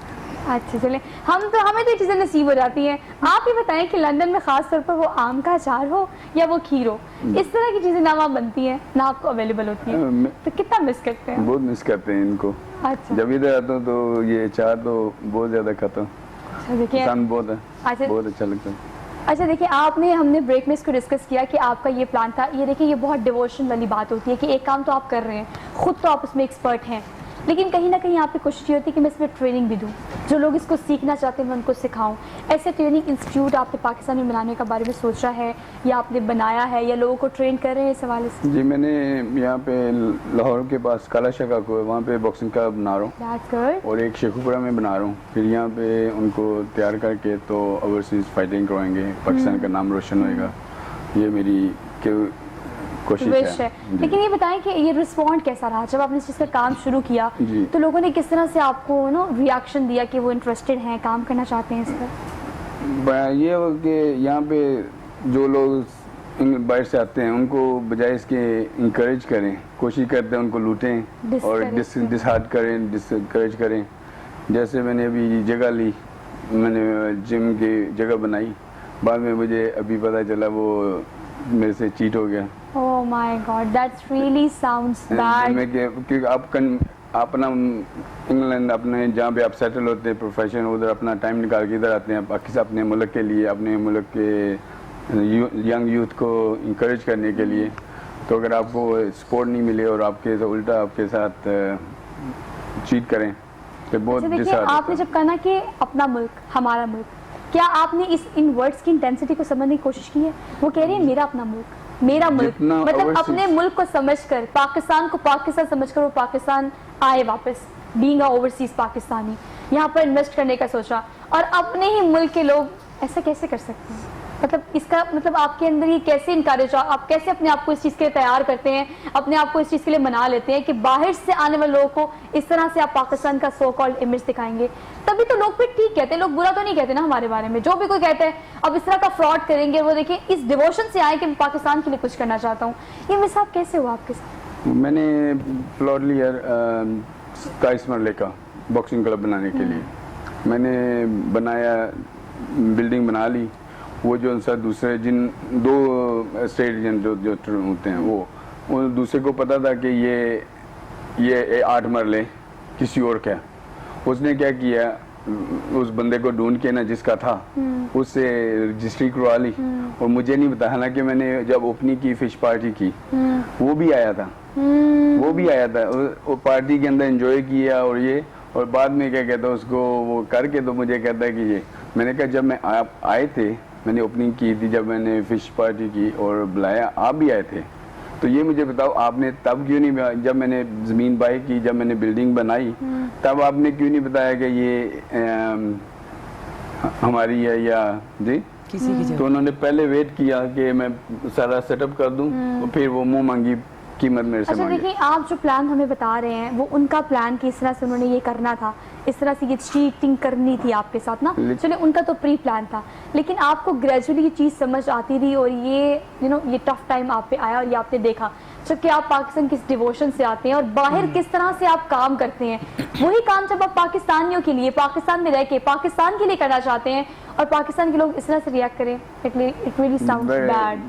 अच्छा, चलें, हमें तो ये चीज़ें नसीब हो जाती हैं। आप ही बताएं कि लंदन में खास तौर पर वो आम का अचार हो या वो खीर हो, इस तरह की चीज़ें ना वहाँ बनती हैं ना आपको अवेलेबल होती हैं, तो कितना मिस करते हैं? बहुत मिस करते हैं इनको। अच्छा, जब इधर आता हूँ तो ये अचार तो बहुत ज़्यादा खाता हूँ, अच्छा देखिए, पसंद बहुत है, अच्छा बहुत अच्छा लगता है। अच्छा देखिए, हमने ब्रेक में इसको डिस्कस किया कि आपका ये प्लान था। ये देखिए, ये बहुत डिवोशन वाली बात होती है कि एक काम तो आप कर रहे हैं, खुद तो आप उसमें एक्सपर्ट हैं, लेकिन कहीं ना कहीं आपकी कोशिश ये होती है कि मैं इसमें ट्रेनिंग भी दूँ, जो लोग इसको सीखना चाहते हैं मैं उनको सिखाऊं। ऐसे ट्रेनिंग इंस्टीट्यूट आपने पाकिस्तान में बनाने का बारे में सोचा है या आपने बनाया है या लोगों को ट्रेन कर रहे हैं इस हवाले से? जी, मैंने यहाँ पे लाहौर के पास काला शका को है, वहाँ पे बॉक्सिंग क्लब बना रहा हूँ That's good. और एक शेखुपुरा में बना रहा हूँ। फिर यहाँ पे उनको तैयार करके तो ओवरसीज फाइटिंग करवाएंगे, पाकिस्तान का नाम रोशन होएगा, ये मेरी कोशिश विश है। है। लेकिन ये बताएं कि ये रिस्पॉन्ड कैसा रहा जब आपने इस चीज़ का काम शुरू किया? जी। तो लोगों ने किस तरह से आपको रिएक्शन दिया कि वो इंटरेस्टेड हैं, काम करना चाहते हैं इस पर? ये हो कि यहाँ पे जो लोग बाहर से आते हैं उनको बजाय इसके इंकरेज करें, कोशिश करते हैं उनको लूटें और डिसहार्ट करें, डिसकरेज करें। जैसे मैंने अभी जगह ली, मैंने जिम की जगह बनाई, बाद में मुझे अभी पता चला वो मेरे से चीट हो गया। Oh my God, that's really sounds bad. क्योंकि आप अपना इंग्लैंड अपने जहाँ पे आप सेटल होते हैं प्रोफेशन, उधर अपना टाइम निकाल के इधर आते हैं पाकिस्तान अपने मुल्क के लिए, अपने मुल्क के यंग यूथ को इंकरेज करने के लिए। तो अगर आपको सपोर्ट नहीं मिले और आपके तो उल्टा आपके साथ चीट करें तो बहुत अच्छा, देखिए डिसहार्ट आपने जब कहा ना कि अपना मुल्क हमारा मुल्क, क्या आपने इन वर्ड्स की इंटेंसिटी को समझने की कोशिश की है? वो कह रही है मेरा अपना मुल्क, मेरा मुल्क, जितना मतलब overseas- अपने मुल्क को समझकर, पाकिस्तान को पाकिस्तान समझकर वो पाकिस्तान आए वापस, बीइंग अ ओवरसीज पाकिस्तानी, यहाँ पर इन्वेस्ट करने का सोचा, और अपने ही मुल्क के लोग ऐसा कैसे कर सकते हैं? मतलब इसका मतलब आपके अंदर ये कैसे इनकरेज, आप कैसे अपने आप को इस चीज़ के लिए तैयार करते हैं, अपने आप को इस चीज़ के लिए मना लेते हैं कि बाहर से आने वाले लोगों को इस तरह से आप पाकिस्तान का सो कॉल्ड इमेज दिखाएंगे? तभी तो लोग फिर ठीक कहते हैं, लोग बुरा तो नहीं कहते ना हमारे बारे में। जो भी कोई कहता है अब इस तरह का फ्रॉड करेंगे, वो देखिए इस डिवोशन से आए कि मैं पाकिस्तान के लिए कुछ करना चाहता हूँ। ये मिसाब कैसे हुआ आपके साथ? मैंने प्लॉट लिया काइस मरले का बॉक्सिंग क्लब बनाने के लिए। मैंने बनाया, बिल्डिंग बना ली। वो जो उनसे दूसरे जिन दो स्टेट जो होते हैं वो दूसरे को पता था कि ये 8 मरले किसी और का। उसने क्या किया, उस बंदे को ढूंढ के ना जिसका था उससे रजिस्ट्री करवा ली और मुझे नहीं बताया। हालांकि मैंने जब ओपनिंग की फिश पार्टी की वो भी आया था, वो पार्टी के अंदर एंजॉय किया और बाद में क्या कहता उसको वो करके तो मुझे कहता है कि ये, मैंने कहा जब मैं आप आए थे, मैंने ओपनिंग की थी, जब मैंने फिश पार्टी की और बुलाया आप भी आए थे, तो ये मुझे बताओ आपने तब क्यों नहीं, जब मैंने ज़मीन बाई की, जब मैंने बिल्डिंग बनाई तब आपने क्यों नहीं बताया कि ये हमारी है या जी किसी की जगह। तो उन्होंने पहले वेट किया कि मैं सारा सेटअप कर दूं और फिर वो मुंह मांगी कीमत मेरे से अच्छा मांगी। देखिए, आप जो प्लान हमें बता रहे हैं वो उनका प्लान कि इस तरह से उन्होंने ये करना था, इस तरह से ये चीटिंग करनी थी आपके साथ ना, चलिए उनका तो प्री प्लान था, लेकिन आपको ग्रेजुअली ये चीज़ समझ आती रही और ये ये टफ टाइम आप पे आया और ये आपने देखा जबकि आप पाकिस्तान किस डिवोशन से आते हैं और बाहर किस तरह से आप काम करते हैं। वही काम जब आप पाकिस्तानियों के लिए, पाकिस्तान में रह के पाकिस्तान के लिए करना चाहते हैं और पाकिस्तान के लोग इस तरह से रिएक्ट करें, इट रियली साउंड्स बैड,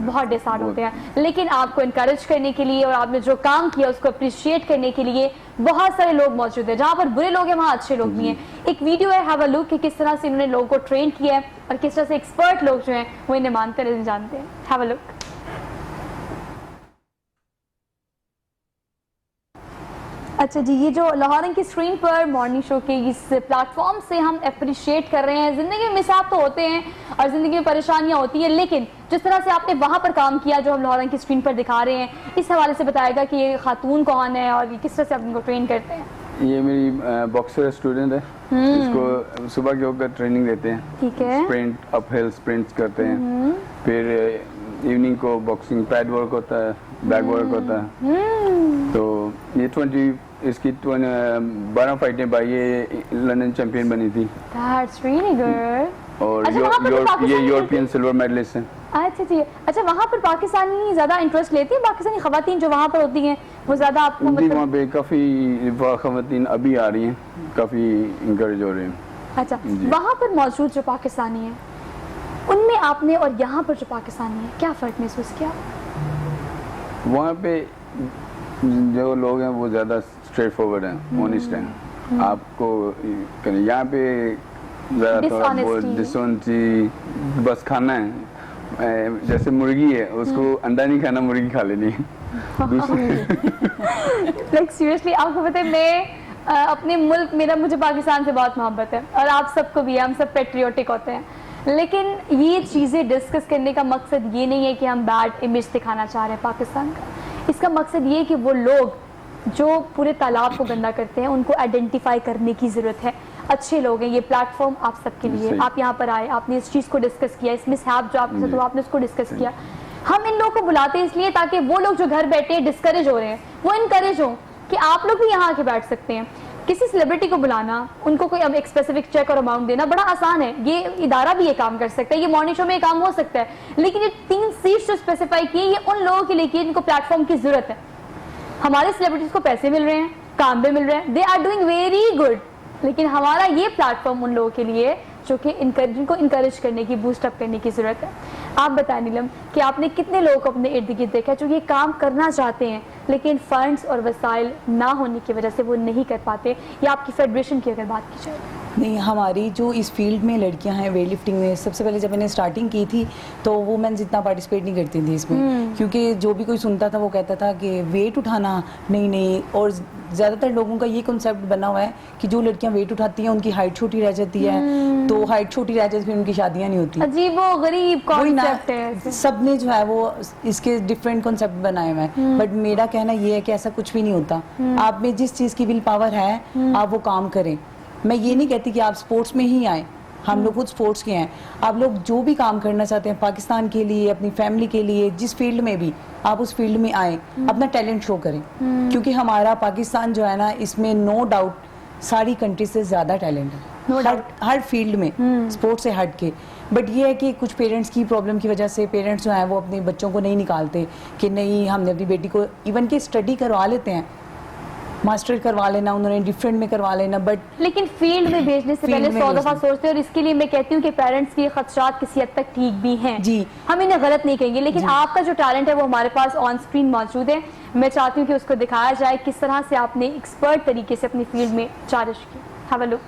बहुत डिसहार्ट होते हैं। लेकिन आपको इनकरेज करने के लिए और आपने जो काम किया उसको अप्रिशिएट करने के लिए बहुत सारे लोग मौजूद हैं। जहाँ पर बुरे लोग हैं वहाँ अच्छे लोग भी हैं। एक वीडियो है, हैव अ लुक, कि किस तरह से इन्होंने लोगों को ट्रेन किया है और किस तरह से एक्सपर्ट लोग जो हैं वो इन्हें मानते नहीं जानते हैं। Have a look. अच्छा जी, ये जो लाहौर की स्क्रीन पर मॉर्निंग शो के इस प्लेटफॉर्म से हम अप्रिशिएट कर रहे हैं, ज़िंदगी में मिसाब तो होते हैं और ज़िंदगी में परेशानियां होती हैं, लेकिन जिस तरह से आपने वहाँ पर काम किया जो हम लाहौर की स्क्रीन पर दिखा रहे हैं, इस हवाले से बताएगा कि ये खातून कौन है और ये किस तरह से आप इनको ट्रेन करते हैं। ये मेरी बॉक्सर स्टूडेंट है, इसको सुबह के वक्त ट्रेनिंग देते हैं। ठीक है। स्प्रिंट, अपहिल स्प्रिंट्स करते हैं, फिर इवनिंग को बॉक्सिंग पैड वर्क होता है, बैक वर्क होता है। तो ये इसकी 12 फाइटें भाई, ये लंदन चैंपियन बनी थी। That's really good. और अच्छा, वहाँ पर तो ये पाकिस्तानी यूरोपियन सिल्वर मेडलिस्ट हैं। अच्छा जी, अच्छा वहाँ पर पाकिस्तानी ज़्यादा इंटरेस्ट लेती है, पाकिस्तानी ख़वातीन जो वहाँ पर होती हैं वो ज़्यादा आपको जी, मतलब? वहाँ पे काफ़ी ख़वातीन अभी आ रही हैं, काफ़ी इंकरेज हो रही हैं। अच्छा, वहाँ पर मौजूद जो पाकिस्तानी हैं उनमें आपने और यहाँ पर जो पाकिस्तानी है क्या फ़र्क महसूस किया? वहाँ पे जो लोग हैं वो ज़्यादा स्ट्रेट फॉरवर्ड हैं, ऑनेस्ट हैं। आपको यहाँ पे ज़्यादा थोड़ा बहुत डिसऑनेस्टी, बस खाना है, जैसे मुर्गी है उसको अंडा नहीं खाना, मुर्गी खा लेनी है। लाइक सीरियसली आपको पता है मैं अपने मुल्क मुझे पाकिस्तान से बहुत मोहब्बत है और आप सबको भी है, हम सब पेट्रियोटिक होते हैं, लेकिन ये चीज़ें डिस्कस करने का मकसद ये नहीं है कि हम बैड इमेज दिखाना चाह रहे हैं पाकिस्तान का। इसका मकसद ये है कि वो लोग जो पूरे तालाब को गंदा करते हैं उनको आइडेंटिफाई करने की ज़रूरत है। अच्छे लोग हैं, ये प्लेटफॉर्म आप सबके लिए, आप यहाँ पर आए, आपने इस चीज़ को डिस्कस किया, इस मिसहैप जो आपके साथ हुआ आपने उसको डिस्कस किया। हम इन लोगों को बुलाते हैं इसलिए ताकि वो लोग जो घर बैठे डिस्करेज हो रहे हैं वो इनकरेज हो कि आप लोग भी यहाँ आके बैठ सकते हैं। किसी सेलिब्रिटी को बुलाना, उनको कोई अब एक स्पेसिफिक चेक और अमाउंट देना बड़ा आसान है, ये इदारा भी ये काम कर सकता है, ये मॉर्निंग शो में ये काम हो सकता है, लेकिन ये 3 सीट्स जो स्पेसिफाई किए ये उन लोगों के लिए किए जिनको प्लेटफॉर्म की जरूरत है। हमारे सेलिब्रिटीज को पैसे मिल रहे हैं, काम भी मिल रहे हैं, they are doing very good, लेकिन हमारा ये प्लेटफॉर्म उन लोगों के लिए जो कि जिनको इनकरेज करने की, बूस्ट अप करने की जरूरत है। आप बताएं नीलम कि आपने कितने लोगों को अपने इर्द गिर्द देखा जो ये काम करना चाहते हैं लेकिन फंड्स और वसाइल ना होने की वजह से वो नहीं कर पाते, या आपकी फेडरेशन की अगर बात की जाए? नहीं, हमारी जो इस फील्ड में लड़कियां हैं वेट लिफ्टिंग में, सबसे पहले जब मैंने स्टार्टिंग की थी तो वुमेन्स इतना पार्टिसिपेट नहीं करती थी इसमें, क्योंकि जो भी कोई सुनता था वो कहता था कि वेट उठाना नहीं, और ज़्यादातर लोगों का ये कॉन्सेप्ट बना हुआ है कि जो लड़कियां वेट उठाती हैं उनकी हाइट छोटी रह जाती है, तो हाइट छोटी रह जाती है फिर उनकी शादियां नहीं होती। अजीब वो गरीब कॉन्सेप्ट है, सबने जो है वो इसके डिफरेंट कॉन्सेप्ट बनाए हुए हैं, बट मेरा कहना ये है कि ऐसा कुछ भी नहीं होता। आप में जिस चीज़ की विल पावर है आप वो काम करें। मैं ये नहीं कहती कि आप स्पोर्ट्स में ही आए, हम लोग खुद स्पोर्ट्स के हैं, आप लोग जो भी काम करना चाहते हैं पाकिस्तान के लिए, अपनी फैमिली के लिए, जिस फील्ड में भी आप उस फील्ड में आए, अपना टैलेंट शो करें, क्योंकि हमारा पाकिस्तान जो है ना, इसमें नो डाउट सारी कंट्री से ज़्यादा टैलेंट है, हर फील्ड में, स्पोर्ट्स से हट के। बट ये है कि कुछ पेरेंट्स की प्रॉब्लम की वजह से पेरेंट्स जो हैं वो अपने बच्चों को नहीं निकालते कि नहीं हमने अपनी बेटी को इवन कि स्टडी करवा लेते हैं, मास्टर करवा लेना, उन्होंने डिफरेंट में करवा लेना, बट लेकिन फील्ड में भेजने से पहले 100 दफा सोचते हैं। और इसके लिए मैं कहती हूँ कि पेरेंट्स के खदशात किसी हद तक ठीक भी हैं जी, हम इन्हें गलत नहीं कहेंगे, लेकिन आपका जो टैलेंट है वो हमारे पास ऑन स्क्रीन मौजूद है। मैं चाहती हूँ कि उसको दिखाया जाए किस तरह से आपने एक्सपर्ट तरीके से अपनी फील्ड में चारिश की। Have a look.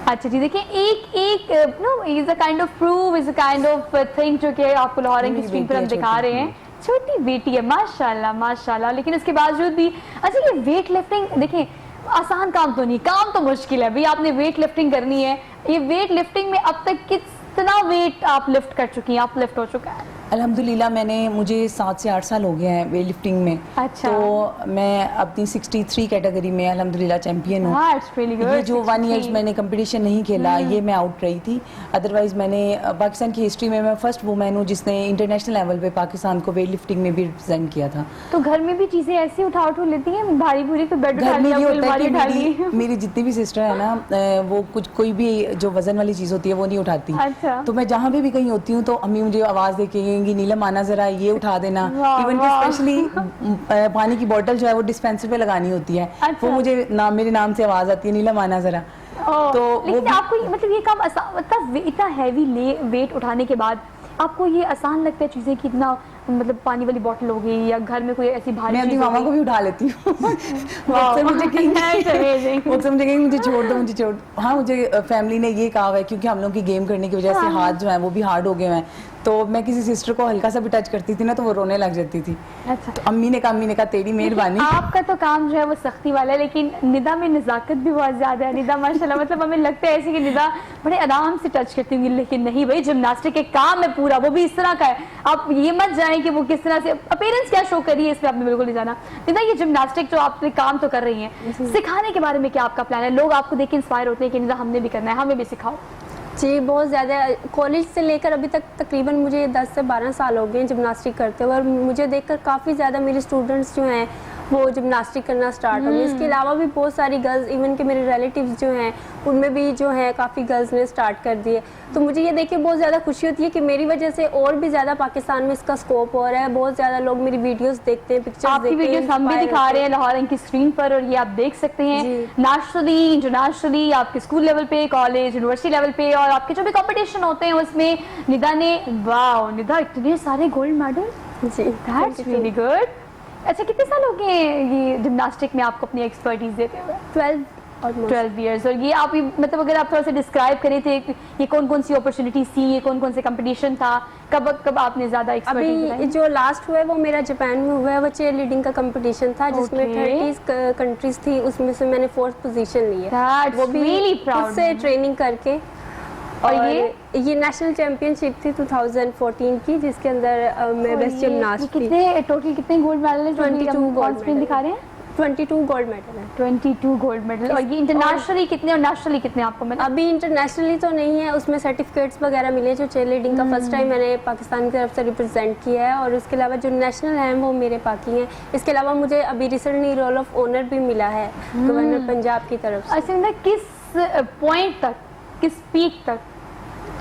अच्छा जी, देखिए एक no is a kind of prove, is a kind of thing जो कि आपको लाहौर की स्क्रीन पर हम दिखा रहे हैं। छोटी बेटी है माशाल्लाह माशाल्लाह, लेकिन उसके बावजूद भी अच्छा ये वेट लिफ्टिंग देखें आसान काम तो नहीं, काम तो मुश्किल है भाई। आपने वेट लिफ्टिंग करनी है, ये वेट लिफ्टिंग में अब तक कितना वेट आप लिफ्ट कर चुकी हैं, आप लिफ्ट हो चुका है? अल्हम्दुलिल्लाह मुझे 7 से 8 साल हो गए हैं वेट लिफ्टिंग में। अच्छा। तो मैं अपनी 63 कैटेगरी में अल्हम्दुलिल्लाह चैंपियन हूँ। ये जो 1 ईयर मैंने कंपटीशन नहीं खेला ये मैं आउट रही थी, अदरवाइज मैंने पाकिस्तान की हिस्ट्री में मैं फर्स्ट वुमेन हूँ जिसने इंटरनेशनल लेवल पे पाकिस्तान को वेट लिफ्टिंग में भी रिप्रेजेंट किया था। तो घर में भी चीजें ऐसी उठा लेती हैं भारी भूरी, तो बेड उठा लिया, मेरी जितनी भी सिस्टर है ना वो कोई भी जो वजन वाली चीज होती है वो नहीं उठाती। अच्छा। तो मैं जहाँ भी कहीं होती हूँ तो अम्मी मुझे आवाज देके नीलम आना जरा ये उठा देना। इवन कि स्पेशली पानी की बोतल जो है वो डिस्पेंसर पे लगानी होती है। अच्छा। वो मुझे मेरे नाम से आवाज आती है नीलम आना जरा। तो लेकिन आपको मतलब ये काम इतना हैवी वेट उठाने के बाद आपको ये आसान लगता है चीजें कि इतना मतलब पानी वाली बोतल हो गई या घर में कोई ऐसी भारी मैं अपनी मामा को भी उठा लेती हूँ। मुझे कहेंगे मुझे छोड़ दो। हाँ, मुझे फैमिली ने ये कहा है क्योंकि हम लोग की गेम करने की वजह से हाथ जो है वो भी हार्ड हो गए हैं, तो मैं किसी सिस्टर को हल्का सा भी टच करती थी ना तो वो रोने लग जाती थी। अच्छा। तो अम्मी ने कहा तेरी मेहरबानी। आपका तो काम जो है वो सख्ती वाला है, लेकिन निदा में नजाकत भी बहुत ज्यादा है। निदा माशाल्लाह मतलब हमें लगता है ऐसे कि निदा बड़े आराम से टच करती होंगी, लेकिन नहीं भाई, जिम्नास्टिक एक काम है पूरा, वो भी इस तरह का है। आप ये मत जाएं कि वो किस तरह से अपीयरेंस क्या शो करिए, इसमें आपने बिल्कुल नहीं जाना। निदा ये जिम्नास्टिक जो आप काम तो कर रही हैं, सिखाने के बारे में क्या आपका प्लान है? लोग आपको देख के इंस्पायर होते हैं कि निदा हमने भी करना है, हमें भी सिखाओ। जी, बहुत ज़्यादा। कॉलेज से लेकर अभी तक तकरीबन मुझे 10 से 12 साल हो गए जिम्नास्टिक करते हुए, और मुझे देखकर काफ़ी ज़्यादा मेरे स्टूडेंट्स जो हैं वो जिम्नास्टिक करना स्टार्ट हो गए। इसके अलावा भी बहुत सारी गर्ल्स, इवन के मेरे रिलेटिव्स जो हैं उनमें भी जो है काफ़ी गर्ल्स ने स्टार्ट कर दिए। तो मुझे ये देख के बहुत ज़्यादा खुशी होती है कि मेरी वजह से और भी ज़्यादा पाकिस्तान में इसका स्कोप हो रहा है। बहुत ज़्यादा लोग मेरी वीडियोस देखते हैं, पिक्चर्स आपकी वीडियोस हम भी दिखा रहे हैं लाहौर की स्क्रीन पर, और ये आप देख सकते हैं नेशनली, इंटरनेशनली, आपके स्कूल लेवल पे, कॉलेज, यूनिवर्सिटी लेवल पे, और आपके जो भी कंपटीशन होते हैं उसमें निदा ने, वाओ निदा, इतने सारे गोल्ड मेडल। जी, दैट्स रियली गुड। अच्छा, कितने साल हो गए ये जिम्नास्टिक में आपको अपनी एक्सपर्टीज देते हुए? Almost. 12 इयर्स। और ये आप मतलब अगर आप थोड़ा सा डिस्क्राइब करें थे ये कौन कौन सी अपॉर्चुनिटीज थी, ये कौन कौन से कंपटीशन था, कब कब आपने ज्यादा एक्सपर्टीज अभी जो लास्ट हुआ है वो मेरा जापान में हुआ है, वो चेयर लीडिंग का कंपटीशन था जिसमें Okay. 30 कंट्रीज थी, उसमें से मैंने 4th पोजीशन ली है। That's वो भी really proud खुद से moment. ट्रेनिंग करके। और ये नेशनल चैंपियनशिप थी 2014 की, जिसके अंदर मैं बेस्ट जिमनास्ट थी। कितने टोटल कितने गोल्ड मेडल हैं? 22 गोल्ड स्क्रीन दिखा रहे हैं 22 गोल्ड मेडल है। 22 गोल्ड मेडल। और ये इंटरनेशनली कितने और नेशनली कितने आपको मिले? अभी इंटरनेशनली तो नहीं है, उसमें सर्टिफिकेट्स वगैरह मिले जो चेयर लीडिंग का फर्स्ट टाइम मैंने पाकिस्तान की तरफ से रिप्रेजेंट किया है, और उसके अलावा जो नेशनल हैं वो मेरे बाकी हैं। इसके अलावा मुझे अभी रिसेंटली रोल ऑफ ऑनर भी मिला है गवर्नर पंजाब की तरफ से। अच्छा, किस पॉइंट तक, किस पीक तक,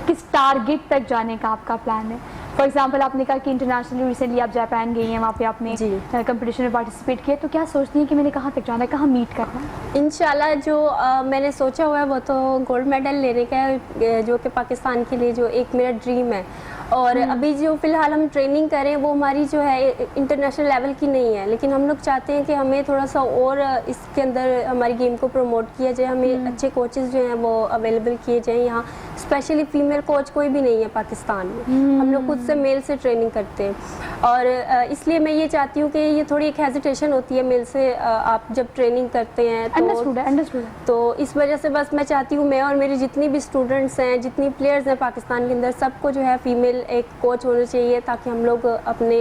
किस टारगेट तक जाने का आपका प्लान है? फॉर एग्जाम्पल आपने कहा कि इंटरनेशनली रिसेंटली आप जापान गई हैं, वहाँ पे आपने कंपटीशन में पार्टिसिपेट किया, तो क्या सोचती हैं कि मैंने कहाँ तक जाना है, कहाँ मीट करना है? इंशाल्लाह जो मैंने सोचा हुआ है वो तो गोल्ड मेडल लेने का है, जो कि पाकिस्तान के लिए जो एक मेरा ड्रीम है। और अभी जो फिलहाल हम ट्रेनिंग करें वो हमारी जो है इंटरनेशनल लेवल की नहीं है, लेकिन हम लोग चाहते हैं कि हमें थोड़ा सा और इसके अंदर हमारी गेम को प्रमोट किया जाए, हमें अच्छे कोचेस जो हैं वो अवेलेबल किए जाएं। यहाँ स्पेशली फीमेल कोच कोई भी नहीं है पाकिस्तान में, हम लोग खुद से मेल से ट्रेनिंग करते हैं। और इसलिए मैं ये चाहती हूँ कि ये थोड़ी एक हेजिटेशन होती है मेल से आप जब ट्रेनिंग करते हैं, तो इस वजह से बस मैं चाहती हूँ मैं और मेरे जितनी भी स्टूडेंट्स हैं, जितनी प्लेयर्स हैं पाकिस्तान के अंदर, सबको जो है फीमेल एक कोच होना चाहिए ताकि हम लोग अपने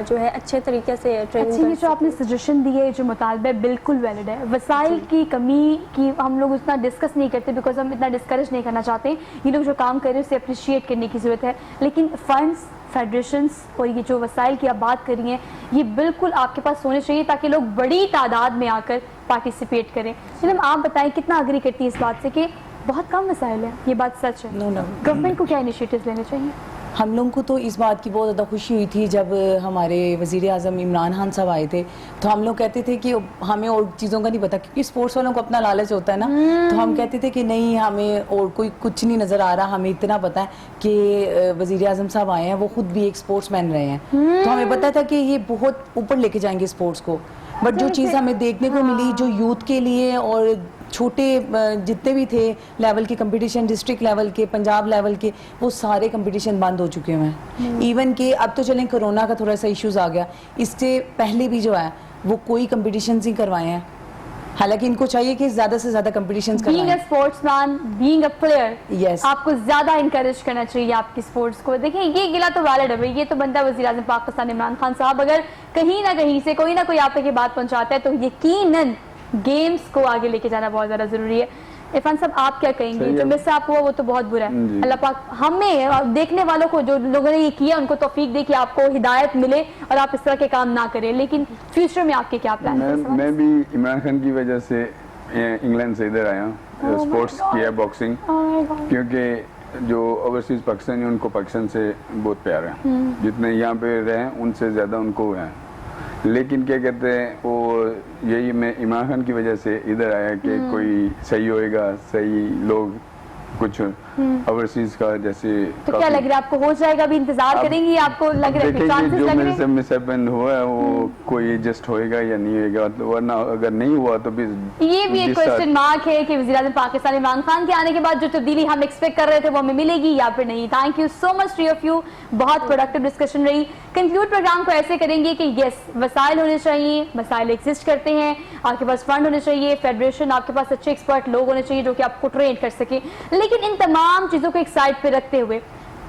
जो है अच्छे तरीके से ट्रेनिंग कर। जो आपने सजेशन दी है, जो मुतालबा है, बिल्कुल वैलिड है। वसाइल की कमी की हम लोग उतना डिस्कस नहीं करते बिकॉज हम इतना डिस्करेज नहीं करना चाहते। ये लोग जो काम कर रहे हैं उसे अप्रिशिएट करने की ज़रूरत है, लेकिन फंड्स, फेडरेशंस और ये जो वसाइल की आप बात कर रही हैं ये बिल्कुल आपके पास होने चाहिए ताकि लोग बड़ी तादाद में आकर पार्टिसिपेट करें। मैडम आप बताएं कितना अग्री करती है इस बात से कि बहुत कम वसाइल है? ये बात सच है? गवर्नमेंट को क्या इनिशिएटिव्स लेने चाहिए? हम लोगों को तो इस बात की बहुत ज़्यादा खुशी हुई थी जब हमारे वज़ीर आज़म इमरान खान साहब आए थे, तो हम लोग कहते थे कि हमें और चीज़ों का नहीं पता, क्योंकि स्पोर्ट्स वालों को अपना लालच होता है ना, तो हम कहते थे कि नहीं हमें और कोई कुछ नहीं नज़र आ रहा, हमें इतना पता है कि वज़ीर आज़म साहब आए हैं, वो खुद भी एक स्पोर्ट्स मैन रहे हैं, तो हमें पता था कि ये बहुत ऊपर लेके जाएंगे स्पोर्ट्स को। बट जो चीज़ हमें देखने को मिली जो यूथ के लिए और छोटे जितने भी थे लेवल के कंपटीशन, डिस्ट्रिक्ट लेवल के, पंजाब लेवल के, वो सारे कंपटीशन बंद हो चुके हैं। इवन कि अब तो चलें कोरोना का थोड़ा सा इश्यूज आ गया, इससे पहले भी जो है वो कोई कंपटीशन ही करवाए हैं, हालांकि इनको चाहिए कि ज्यादा से ज्यादा कंपटीशंस करवाएं। Being a sportsman, being a player, yes, आपको ज्यादा इनकरेज करना चाहिए आपकी स्पोर्ट्स को। देखिए ये गिला तो वैलिड है भाई, ये तो बनता है वज़ीर आज़म पाकिस्तान इमरान खान साहब अगर कहीं ना कहीं से कोई ना कोई आप तक ये बात पहुंचाता है तो यकीनन गेम्स को आगे लेके जाना बहुत ज्यादा जरूरी है। इरफान साहब आप क्या कहेंगे? जो मिस आप हुआ वो तो बहुत बुरा है, अल्लाह पाक हमें देखने वालों को, जो लोगों ने ये किया उनको तौफीक दे कि आपको हिदायत मिले और आप इस तरह के काम ना करें, लेकिन फ्यूचर में आपके क्या प्लान है? मैं भी इमरान खान की वजह से इंग्लैंड से इधर आया हूँ, स्पोर्ट्स किया बॉक्सिंग, क्योंकि जो ओवरसीज पाकिस्तानी उनको पाकिस्तान से बहुत प्यार है, जितने यहाँ पे रहे उनसे ज़्यादा उनको है। लेकिन क्या कहते हैं वो यही मैं इमरान खान की वजह से इधर आया कि कोई सही होएगा, सही लोग कुछ ओवरसीज का जैसे। तो क्या लग रहा है आपको हो जाएगा? अभी इंतजार करेंगे, आपको लग रहा है कि चांसेस लग रहे हैं? जो मिस हैपन हुआ है वो कोई एडजस्ट होएगा या नहीं होएगा, वरना अगर नहीं हुआ तो भी ये भी एक क्वेश्चन मार्क है कि वज़ीर-ए-आज़म पाकिस्तान इमरान खान के आने के बाद जो तब्दीली हम एक्सपेक्ट कर रहे थे वो हमें मिलेगी या फिर नहीं। Thank you so much three of you, बहुत प्रोडक्टिव डिस्कशन रही। कंक्लूड प्रोग्राम को ऐसे करेंगे कि यस वसाइल होने चाहिए, वसाइल एग्जिस्ट करते हैं, आपके पास फंड होने चाहिए, फेडरेशन, आपके पास अच्छे एक्सपर्ट लोग होने चाहिए जो कि आपको ट्रेन कर सके, लेकिन इन तमाम चीजों को एक साइड पे रखते हुए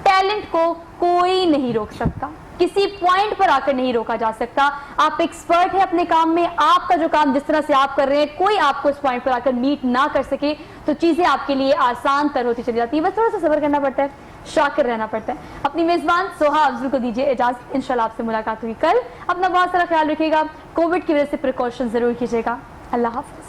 टैलेंट को कोई नहीं रोक सकता, किसी पॉइंट पर आकर नहीं रोका जा सकता। आप एक्सपर्ट है अपने काम में, आपका जो काम जिस तरह से आप कर रहे हैं कोई आपको इस पॉइंट पर आकर मीट ना कर सके तो चीजें आपके लिए आसान तर होती चली जाती है। बस थोड़ा सा सब्र करना पड़ता है, शाकिर रहना पड़ता है। अपनी मेजबान सोहा अफजल को दीजिए इजाजत, इंशाल्लाह आपसे मुलाकात हुई कल। अपना बहुत सारा ख्याल रखिएगा, कोविड की वजह से प्रिकॉशन जरूर कीजिएगा। अल्लाह हाफिज।